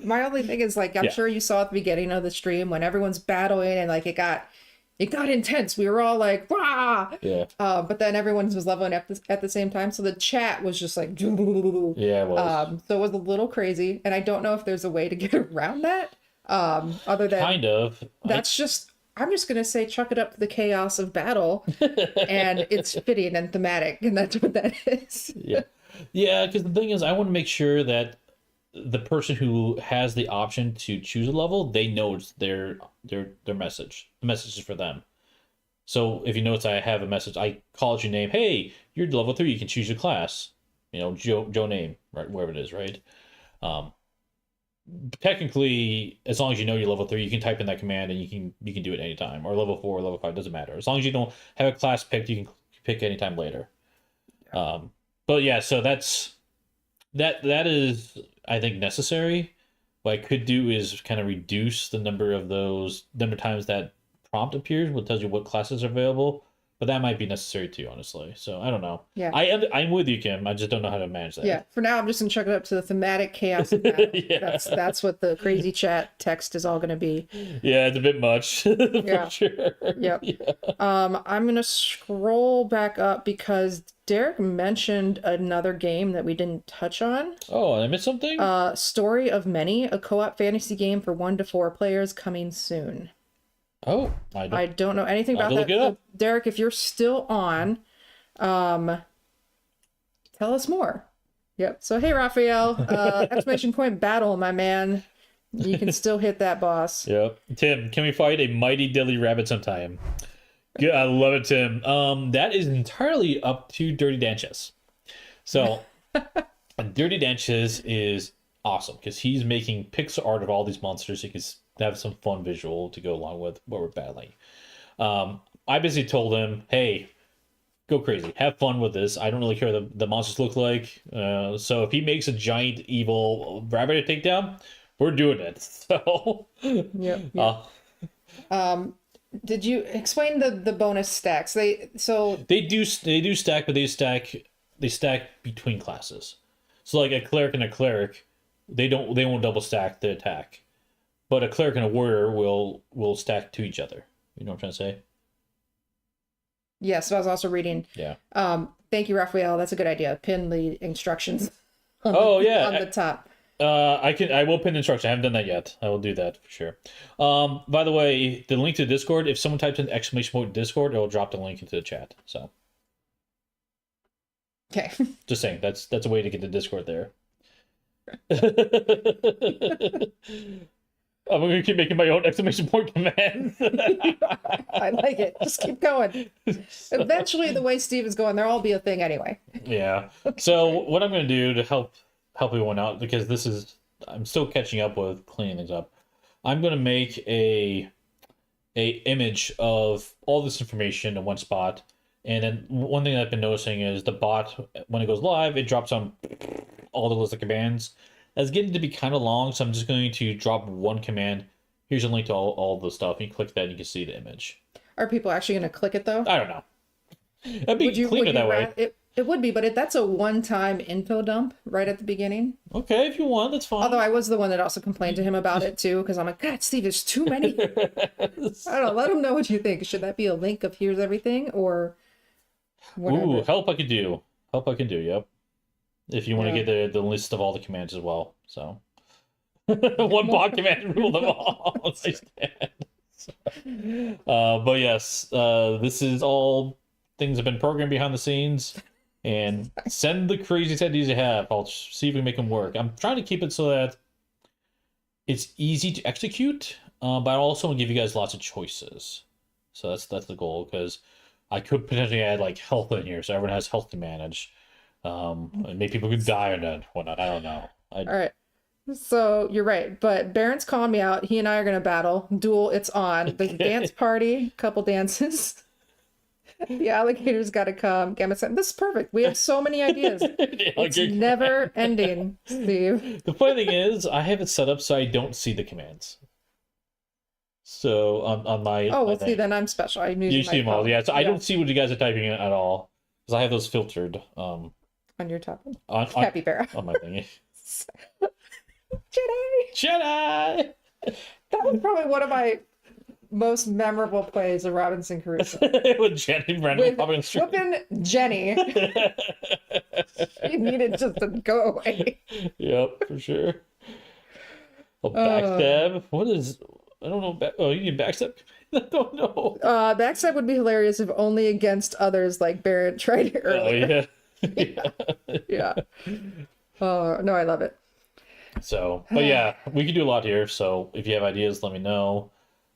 My only thing is, like, I'm sure you saw at the beginning of the stream when everyone's battling and, like, it got intense. We were all like, "Wah!" Yeah. But then everyone was leveling up at the same time, so the chat was just like, yeah, it was. So it was a little crazy, and I don't know if there's a way to get around that. Other than kind of. I'm just gonna say, chuck it up to the chaos of battle, and it's fitting and thematic, and that's what that is. Yeah. Because the thing is, I want to make sure that the person who has the option to choose a level, they know it's their message. The message is for them. So if you notice, I have a message. I call out your name. Hey, you're level 3. You can choose your class. You know, Joe name, right, wherever it is, right? Technically, as long as you know you're level 3, you can type in that command and you can do it anytime, or level 4 or level 5, doesn't matter. As long as you don't have a class picked, you can pick anytime later. But yeah, so that is, I think, necessary. what I could do is kind of reduce the number of times that prompt appears, what tells you what classes are available. But that might be necessary too, honestly. So I don't know. Yeah. I'm with you, Kim. I just don't know how to manage that. Yeah. For now, I'm just gonna chuck it up to the thematic chaos of battle. Yeah. That's what the crazy chat text is all gonna be. Yeah, it's a bit much. For sure. Yep. Yeah. I'm gonna scroll back up because Derek mentioned another game that we didn't touch on. Oh, I missed something? Story of Many, a co-op fantasy game for 1 to 4 players coming soon. Oh, I don't know anything about that. So, Derek, if you're still on, tell us more. Yep. So, hey, Raphael, exclamation point battle, my man. You can still hit that boss. Yep. Tim, can we fight a mighty deadly rabbit sometime? Good, I love it, Tim. That is entirely up to Dirty Danches. So, Dirty Danches is awesome because he's making pixel art of all these monsters. So you can have some fun visual to go along with what we're battling. I basically told him, hey, go crazy, have fun with this. I don't really care what the monsters look like. So if he makes a giant evil rabbit to take down, we're doing it. So yep. Did you explain the bonus stacks? They do stack, but they stack between classes. So like a cleric and a cleric, they won't double stack the attack. But a cleric and a warrior will stack to each other. You know what I'm trying to say? Yes, I was also reading. Yeah. Thank you, Raphael. That's a good idea. Pin the instructions. On the top. I will pin the instructions. I haven't done that yet. I will do that for sure. By the way, the link to Discord, if someone types in exclamation point Discord, it will drop the link into the chat. So. Okay. Just saying, that's a way to get the Discord there. I'm going to keep making my own exclamation point command. I like it. Just keep going. Eventually, the way Steve is going, there'll all be a thing anyway. Yeah. So what I'm going to do to help everyone out, because I'm still catching up with cleaning things up. I'm going to make a image of all this information in one spot. And then one thing I've been noticing is the bot, when it goes live, it drops on all the list of commands. That's getting to be kind of long, so I'm just going to drop one command. Here's a link to all the stuff. You click that and you can see the image. Are people actually going to click it, though? I don't know. It'd be cleaner that way. It would be, but that's a one-time info dump right at the beginning. Okay, if you want, that's fine. Although I was the one that also complained to him about it, too, because I'm like, God, Steve, there's too many. I don't know. Let him know what you think. Should that be a link of here's everything, or whatever? Ooh, help I can do. Yep. If you want to get the list of all the commands as well. So one bot command rule them all. But yes, this is all things have been programmed behind the scenes. And send the crazy ideas you have. I'll see if we can make them work. I'm trying to keep it so that it's easy to execute, but I also want to give you guys lots of choices. So that's the goal, because I could potentially add like health in here, so everyone has health to manage. And maybe people could die or whatnot. I don't know. All right. So you're right, but Baron's calling me out. He and I are gonna battle. Duel. It's on. The dance party. Couple dances. The alligator's got to come. Gamma said, "This is perfect. We have so many ideas. It's never ending, Steve." The funny thing is, I have it set up so I don't see the commands. So on my see, then I'm special. I'm using you see them all, yeah. So I don't see what you guys are typing in at all because I have those filtered. On your top on capybara on my thingy. Jedi. That was probably one of my most memorable plays of Robinson Crusoe. With Jenny popping flipping Jenny. She needed just to go away. Yep, for sure. Backstab. What is? I don't know. You need backstab? I don't know. Backstab would be hilarious if only against others, like Barrett tried earlier. Oh yeah. Yeah. Oh no, I love it. So, but yeah, we can do a lot here. So if you have ideas, let me know.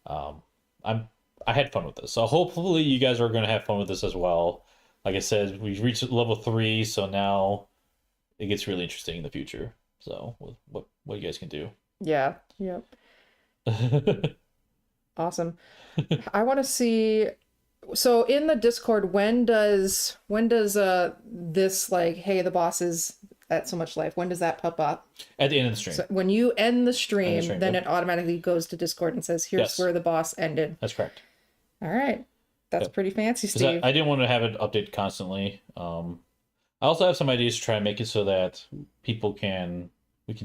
I had fun with this, so hopefully you guys are going to have fun with this as well. Like I said, we've reached level 3, so now it gets really interesting in the future. So what you guys can do. Yeah. Yep. Awesome. I want to see. So in the Discord, when does this like, hey, the boss is at so much life. When does that pop up? At the end of the stream. So when you end the stream, then yep. it automatically goes to Discord and says, here's where the boss ended. That's correct. All right. That's pretty fancy, Steve. I didn't want to have it update constantly. I also have some ideas to try and make it so that we can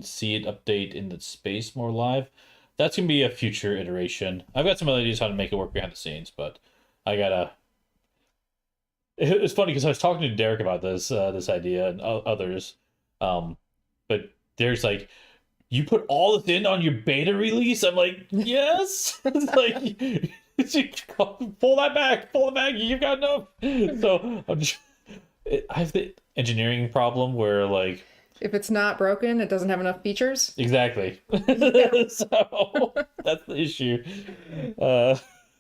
see it update in the space more live. That's going to be a future iteration. I've got some other ideas how to make it work behind the scenes, but I gotta... It's funny because I was talking to Derek about this idea and others, but Derek's like, you put all this in on your beta release? I'm like, yes. It's like... pull that back, you've got enough. So I have the engineering problem where, like, if it's not broken, it doesn't have enough features. Exactly. So that's the issue.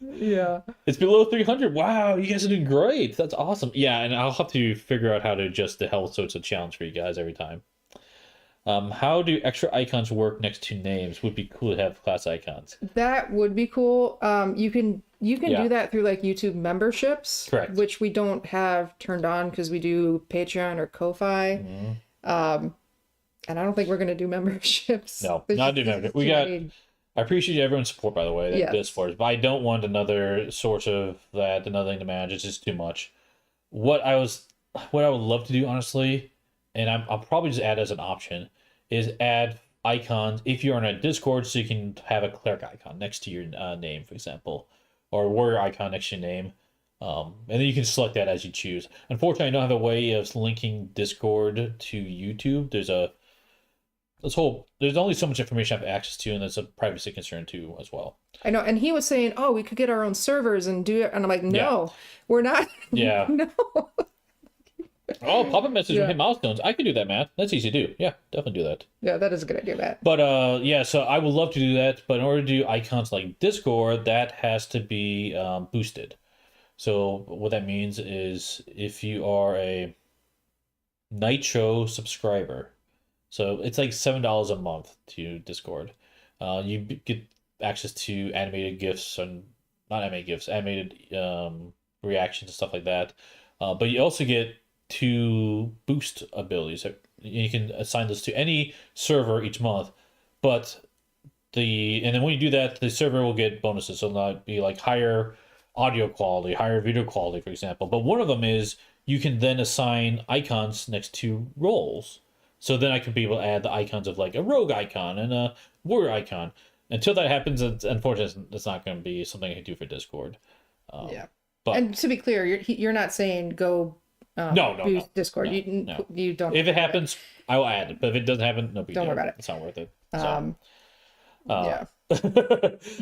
Yeah, it's below 300. Wow, you guys are doing great. That's awesome. Yeah, and I'll have to figure out how to adjust the health so it's a challenge for you guys every time. How do extra icons work next to names? Would be cool to have class icons. That would be cool. You can do that through like YouTube memberships, correct? Which we don't have turned on because we do Patreon or Ko-fi. And I don't think we're gonna do memberships. No, not do memberships. I appreciate everyone's support, by the way. That does for us, but I don't want another source of that, another thing to manage. It's just too much. What I would love to do, honestly, and I'll probably just add as an option, is add icons if you're on a Discord, so you can have a cleric icon next to your name, for example, or a warrior icon next to your name, and then you can select that as you choose. Unfortunately, I don't have a way of linking Discord to YouTube. There's only so much information I have access to, and there's a privacy concern too as well. I know, and he was saying, "Oh, we could get our own servers and do it," and I'm like, "No, we're not." Yeah. No. Oh, pop-up message and hit milestones. I can do that, Matt. That's easy to do. Yeah, definitely do that. Yeah, that is a good idea, Matt. But so I would love to do that, but in order to do icons like Discord, that has to be boosted. So what that means is if you are a Nitro subscriber, so it's like $7 a month to Discord, you get access to animated GIFs and not animated GIFs, animated reactions and stuff like that. But you also get 2 boost abilities. You can assign this to any server each month, and then when you do that, the server will get bonuses. So it'll be like higher audio quality, higher video quality, for example. But one of them is you can then assign icons next to roles. So then I could be able to add the icons of like a rogue icon and a warrior icon. Until that happens, unfortunately, it's not going to be something I can do for Discord. But, and to be clear, you're not saying go boost Discord. No. You don't. If it happens, I will add it. But if it doesn't happen, no big deal. Don't worry about it. It's not worth it. Yeah.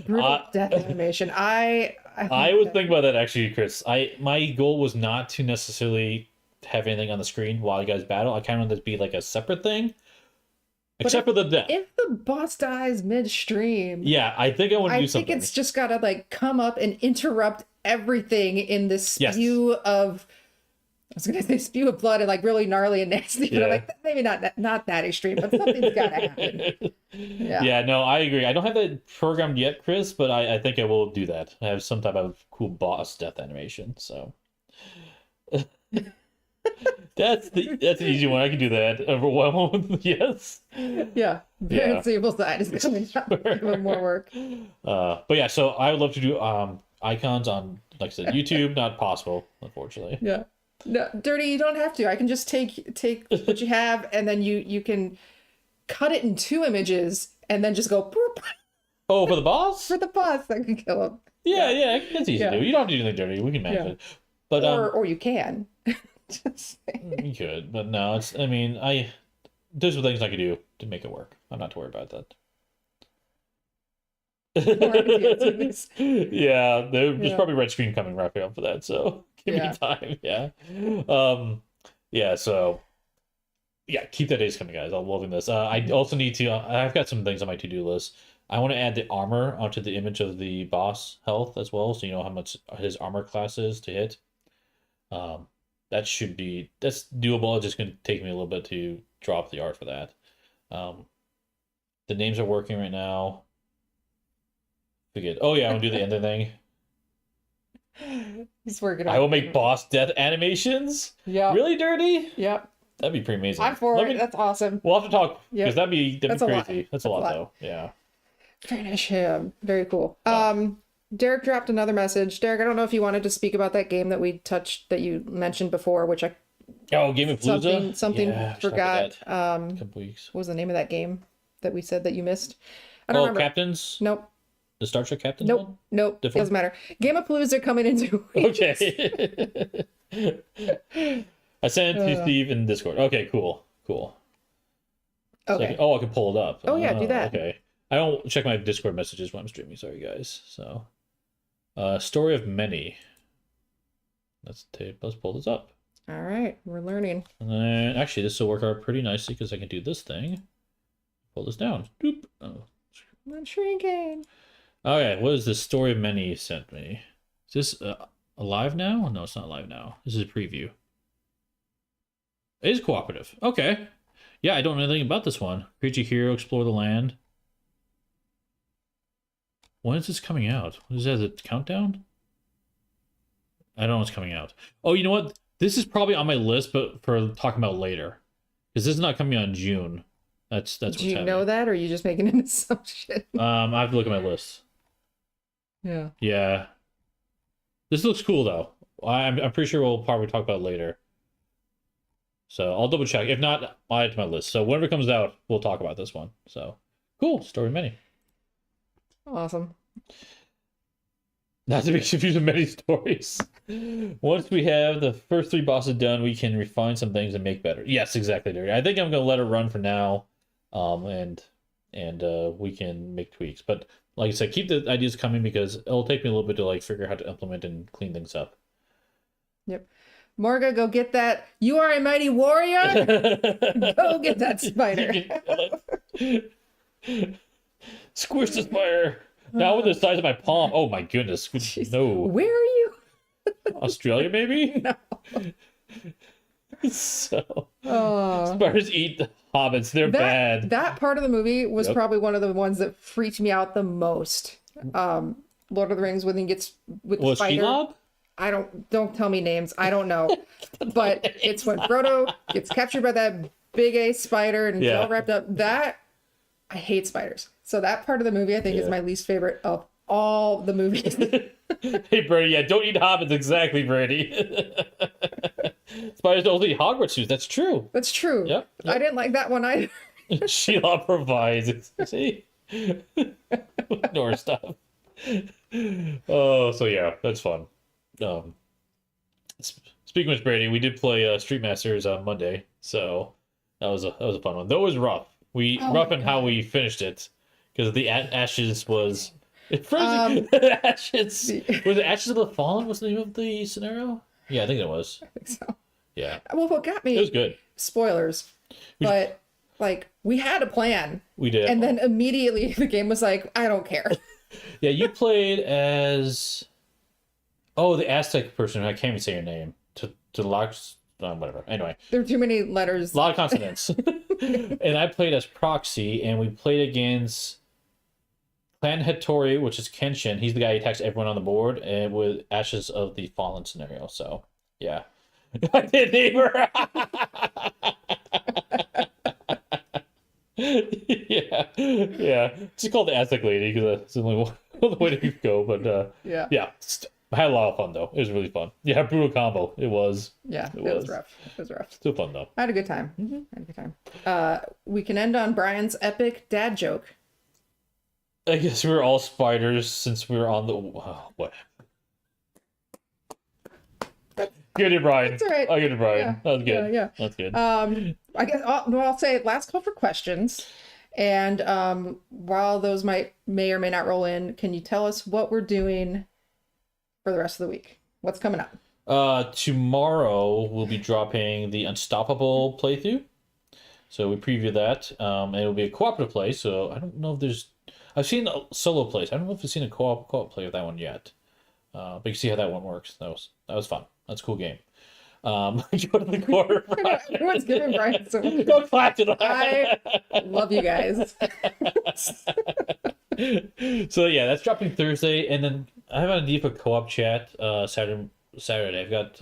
Brutal death animation. I was thinking about that actually, Chris. My goal was not to necessarily have anything on the screen while you guys battle. I kind of wanted it to be like a separate thing. Except for the death. If the boss dies midstream. Yeah, I think I want to do something. I think it's just gotta like come up and interrupt everything in this spew of, I was gonna say spew of blood and like really gnarly and nasty, but I'm like, maybe not that extreme, but something's gotta happen. Yeah, no, I agree. I don't have that programmed yet, Chris, but I think I will do that. I have some type of cool boss death animation, so that's an easy one. I can do that. Overwhelm, yes. Yeah, parents evil side is coming up. Even more work. But yeah, so I would love to do icons on, like I said, YouTube. Not possible, unfortunately. Yeah. No, Dirty, you don't have to. I can just take what you have, and then you can cut it in 2 images, and then just go. Boop. Oh, for the boss? For the boss, I can kill him. Yeah, that's easy to do. You don't have to do anything dirty. We can manage it. But or you can. You could, but no. It's. I mean, there's things I could do to make it work. I'm not too worried about that. Yeah, there's probably red screen coming right up for that. So give me time. So keep that days coming, guys. I'm loving this. I also need to. I've got some things on my to-do list. I want to add the armor onto the image of the boss health as well, so you know how much his armor class is to hit. That's doable. It's just going to take me a little bit to drop the art for that. The names are working right now. Forget. Oh yeah, I'm gonna do the ending thing. He's working. I will make boss death animations. Yeah. Really dirty. Yep. That'd be pretty amazing. I'm for it. That's awesome. We'll have to talk Yep. because that'd be That's a lot. crazy. That's a lot though. Yeah. Finish him. Very cool. Wow. Derek dropped another message. Derek, I don't know if you wanted to speak about that game that you mentioned before, which I Game of Palooza. something Yeah, forgot. a couple weeks. What was the name of that game that we said that you missed? I don't remember. Captains. Nope. The Star Trek Captains. Nope. Nope. Different? Doesn't matter. Game of Palooza coming into. Okay. I sent it to Steve in Discord. Okay, cool. Okay. So I can pull it up. Oh yeah, do that. Okay. I don't check my Discord messages when I'm streaming. Sorry, guys. So, Story of Many. Let's pull this up. All right, we're learning. And then, actually, this will work out pretty nicely because I can do this thing. Pull this down. Doop. Oh. I'm shrinking. Okay, what is this Story of Many you sent me? Is this live now? No, it's not live now. This is a preview. It is cooperative. Okay. Yeah, I don't know anything about this one. Create your hero, explore the land. When is this coming out? Is that a countdown? I don't know what's coming out. Oh, you know what? This is probably on my list, but for talking about later. Because this is not coming out in June. That's what's Do you happening. know that, or are you just making an assumption? I have to look at my list. Yeah. Yeah. This looks cool, though. I'm pretty sure we'll probably talk about it later. So I'll double check. If not, I'll add it to my list. So whenever it comes out, we'll talk about this one. So cool. Story of Many. Awesome. Not to be confused with many stories. Once we have the first 3 bosses done, we can refine some things and make better. Yes, exactly, Derry. I think I'm going to let it run for now, and we can make tweaks. But like I said, keep the ideas coming because it'll take me a little bit to like figure out how to implement and clean things up. Yep. Morga, go get that. You are a mighty warrior. Go get that spider. Squish the spider. Now with the size of my palm. Oh my goodness. Jeez. No. Where are you? Australia, maybe? No. So Oh. spiders eat the hobbits. They're bad. That part of the movie was Yep. probably one of the ones that freaked me out the most. Lord of the Rings when he gets with the Was spider. Shelob? Don't tell me names. I don't know. But it's when Frodo gets captured by that big ass spider and he's all wrapped up. I hate spiders. So that part of the movie I think is my least favorite of all the movies. Hey, Brady, yeah, don't eat hobbits. Exactly, Brady. Spiders don't eat Hogwarts shoes. That's true. That's true. Yep. I didn't like that one either. Sheila provides. See? Ignore stuff. Oh, so yeah, that's fun. Speaking of which, Brady, we did play Street Masters on Monday, so that was a fun one. Though it was rough. Rough in how we finished it because the ashes was frozen. Ashes was it Ashes of the Fallen? Was the name of the scenario? Yeah, I think it was. I think so. Yeah, Well, what got me? it was good. Spoilers, but like we had a plan, We did. and then immediately the game was like, I don't care. Yeah, you played as the Aztec person. I can't even say your name. To Lux, whatever. Anyway, There are too many letters. a lot of consonants. And I played as Proxy, and we played against Clan Hattori, which is Kenshin. He's the guy who attacks everyone on the board, and with Ashes of the Fallen scenario. So, yeah. I did neighbor. Yeah. Just called the Aztec lady because that's the only way to go. But yeah. I had a lot of fun though. It was really fun. Yeah, brutal combo. It was. Yeah, it was rough. It was rough. Still fun though. I had a good time. I had a good time. We can end on Brian's epic dad joke. I guess we were all spiders since we were on the what? Give it to Brian. That's all right. I'll give it to Brian. Yeah. That was good. Yeah. That's good. I guess I'll say last call for questions. And while those may or may not roll in, can you tell us what we're doing for the rest of the week? What's coming up? Tomorrow we'll be dropping the Unstoppable playthrough. So we preview that. And it'll be a cooperative play. So I don't know if I've seen a solo plays. I don't know if I've seen a co-op play of that one yet. But you see how that one works. That was fun. That's a cool game. Go to the corner. Everyone's giving Brian so much. Go clap to the I love you guys. So yeah, that's dropping Thursday, and then I have an idea for co-op chat Saturday. I've got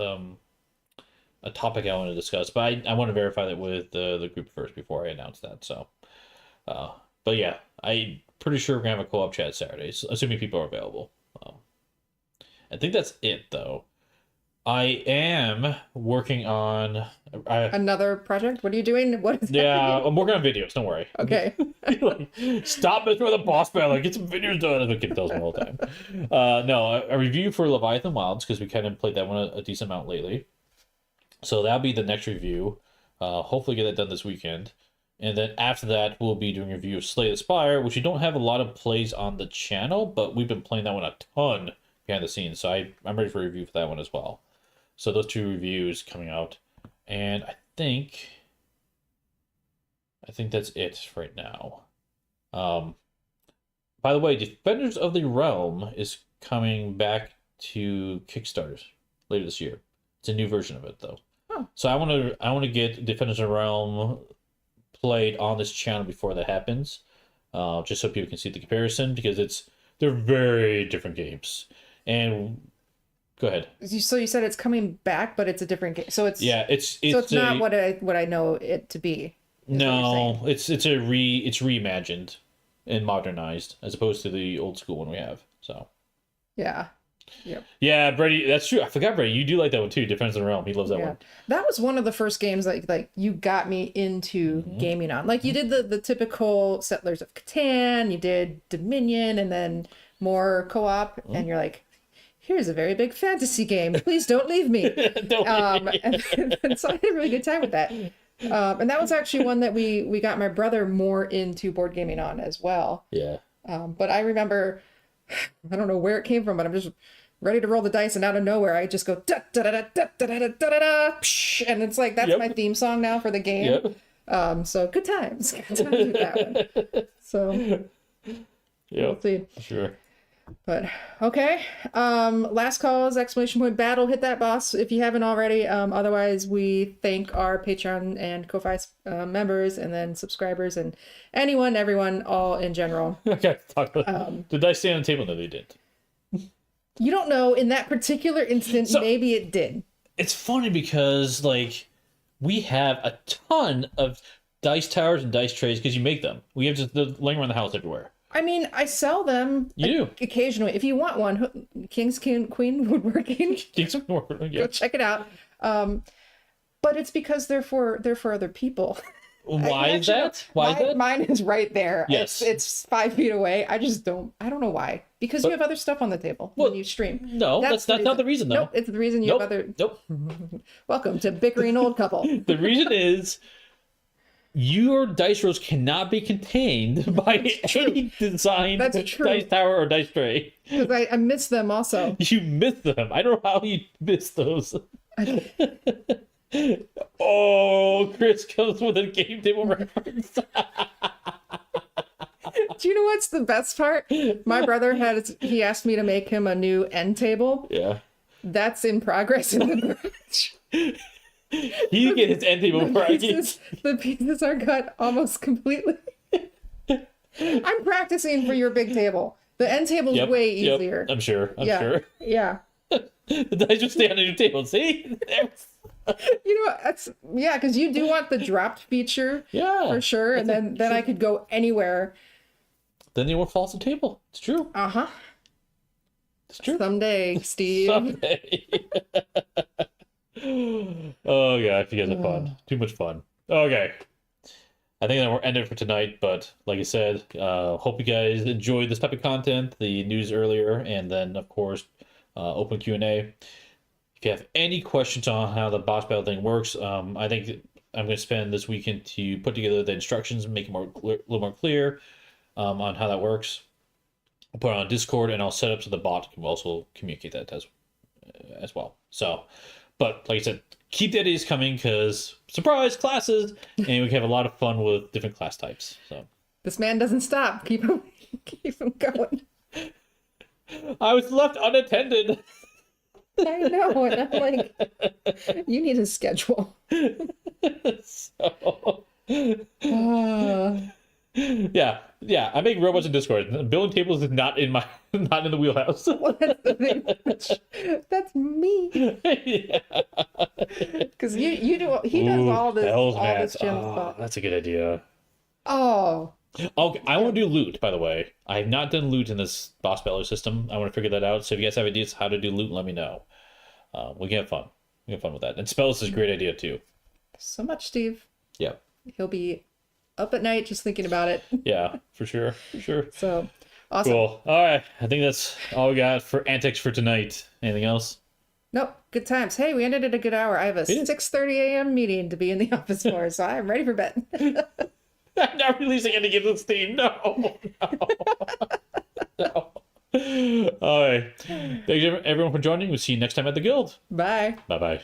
a topic I want to discuss, but I want to verify that with the group first before I announce that. So, but yeah, I'm pretty sure we're gonna have a co-op chat Saturdays, assuming people are available. I think that's it though. I am working on Another project? What are you doing? What is yeah, I'm working on videos. Don't worry. Okay. Like, stop messing with the boss battle. Like, get some videos done. That's what Kim tells me all the time. No, a review for Leviathan Wilds because we kind of played that one a decent amount lately. So that'll be the next review. Hopefully get that done this weekend. And then after that, we'll be doing a review of Slay the Spire, which we don't have a lot of plays on the channel, but we've been playing that one a ton behind the scenes. So I'm ready for a review for that one as well. So those 2 reviews coming out. And I think that's it right now. By the way, Defenders of the Realm is coming back to Kickstarters later this year. It's a new version of it though. Huh. So I want to get Defenders of the Realm played on this channel before that happens. Just so people can see the comparison because they're very different games. And go ahead. So you said it's coming back, but it's a different game. So it's not what I know it to be. No, it's reimagined and modernized as opposed to the old school one we have. So yeah. Yep. Yeah, Brady, that's true. I forgot, Brady. You do like that one too. Defense of the Realm. He loves that one. That was one of the first games like you got me into gaming on. Like you did the typical Settlers of Catan, you did Dominion, and then more co-op, and you're like, here's a very big fantasy game. Please don't leave me. And so I had a really good time with that. And that was actually one that we got my brother more into board gaming on as well. Yeah. But I remember, I don't know where it came from, but I'm just ready to roll the dice, and out of nowhere I just go da da da da da da da da da da, and it's like that's my theme song now for the game. So good times with that one. So we'll see. Sure. But okay, last calls, !! battle, hit that boss if you haven't already. Otherwise we thank our Patreon and Ko-Fi members, and then subscribers, and everyone all in general. Okay, talk about did I stay on the table? No, they didn't. You don't know. In that particular instance, maybe it did. It's funny because like we have a ton of dice towers and dice trays because you make them. We have just laying around the house everywhere. I mean, I sell them. You do occasionally. If you want one, King's Queen Woodworking. King's Woodworking. Yeah. Go check it out. But it's because they're for other people. Why is that? Why is that? Mine is right there. Yes. It's 5 feet away. I don't know why. Because you have other stuff on the table when you stream. No, that's not the reason though. Nope, it's the reason you have other. Nope. Welcome to Bickering Old Couple. The reason is your dice rolls cannot be contained by any design dice tower or dice tray. Because I miss them also. You miss them. I don't know how you miss those. Oh, Chris comes with a game table reference. Do you know what's the best part? My brother he asked me to make him a new end table. Yeah. That's in progress in the garage. He can get his end table the pieces are cut almost completely. I'm practicing for your big table. The end table is way easier. I'm sure. I'm sure. Yeah. The dice just stay on your table. See? You know, because you do want the dropped feature. Yeah. For sure. And then I could go anywhere. Then you won't fall off the table. It's true. Uh-huh. It's true. Someday, Steve. Someday. Oh, yeah. You guys are fun. Too much fun. Okay. I think that we're ending for tonight, but like I said, hope you guys enjoyed this type of content, the news earlier, and then, of course, open Q&A. If you have any questions on how the boss battle thing works, I think I'm going to spend this weekend to put together the instructions and make it a little more clear on how that works. I'll put it on Discord, and I'll set up so the bot can also communicate that as well. So, but like I said, keep the ideas coming because surprise classes, and we can have a lot of fun with different class types. So this man doesn't stop. Keep him going. I was left unattended. I know, and I'm like, you need a schedule. Yeah, yeah. I make robots in Discord. Building tables is not in my not in the wheelhouse. Well, that's the thing. That's me. Yeah. Because you do he does Ooh, all bells this mats. gem Oh, stuff. that's a good idea. Oh, Oh, I want to do loot, by the way. I have not done loot in this boss battle system. I want to figure that out. So if you guys have ideas how to do loot, let me know. We can have fun. We can have fun with that. And spells is a great idea too. so much, Steve. Yeah. He'll be up at night just thinking about it. Yeah, for sure. For sure. So awesome. Cool. All right. I think that's all we got for antics for tonight. Anything else? Nope. Good times. Hey, we ended at a good hour. I have a 6:30 a.m. meeting to be in the office for, so I'm ready for bed. I'm not releasing any games on Steam. No. No. No. All right. Thanks everyone for joining. We'll see you next time at the guild. Bye. Bye bye.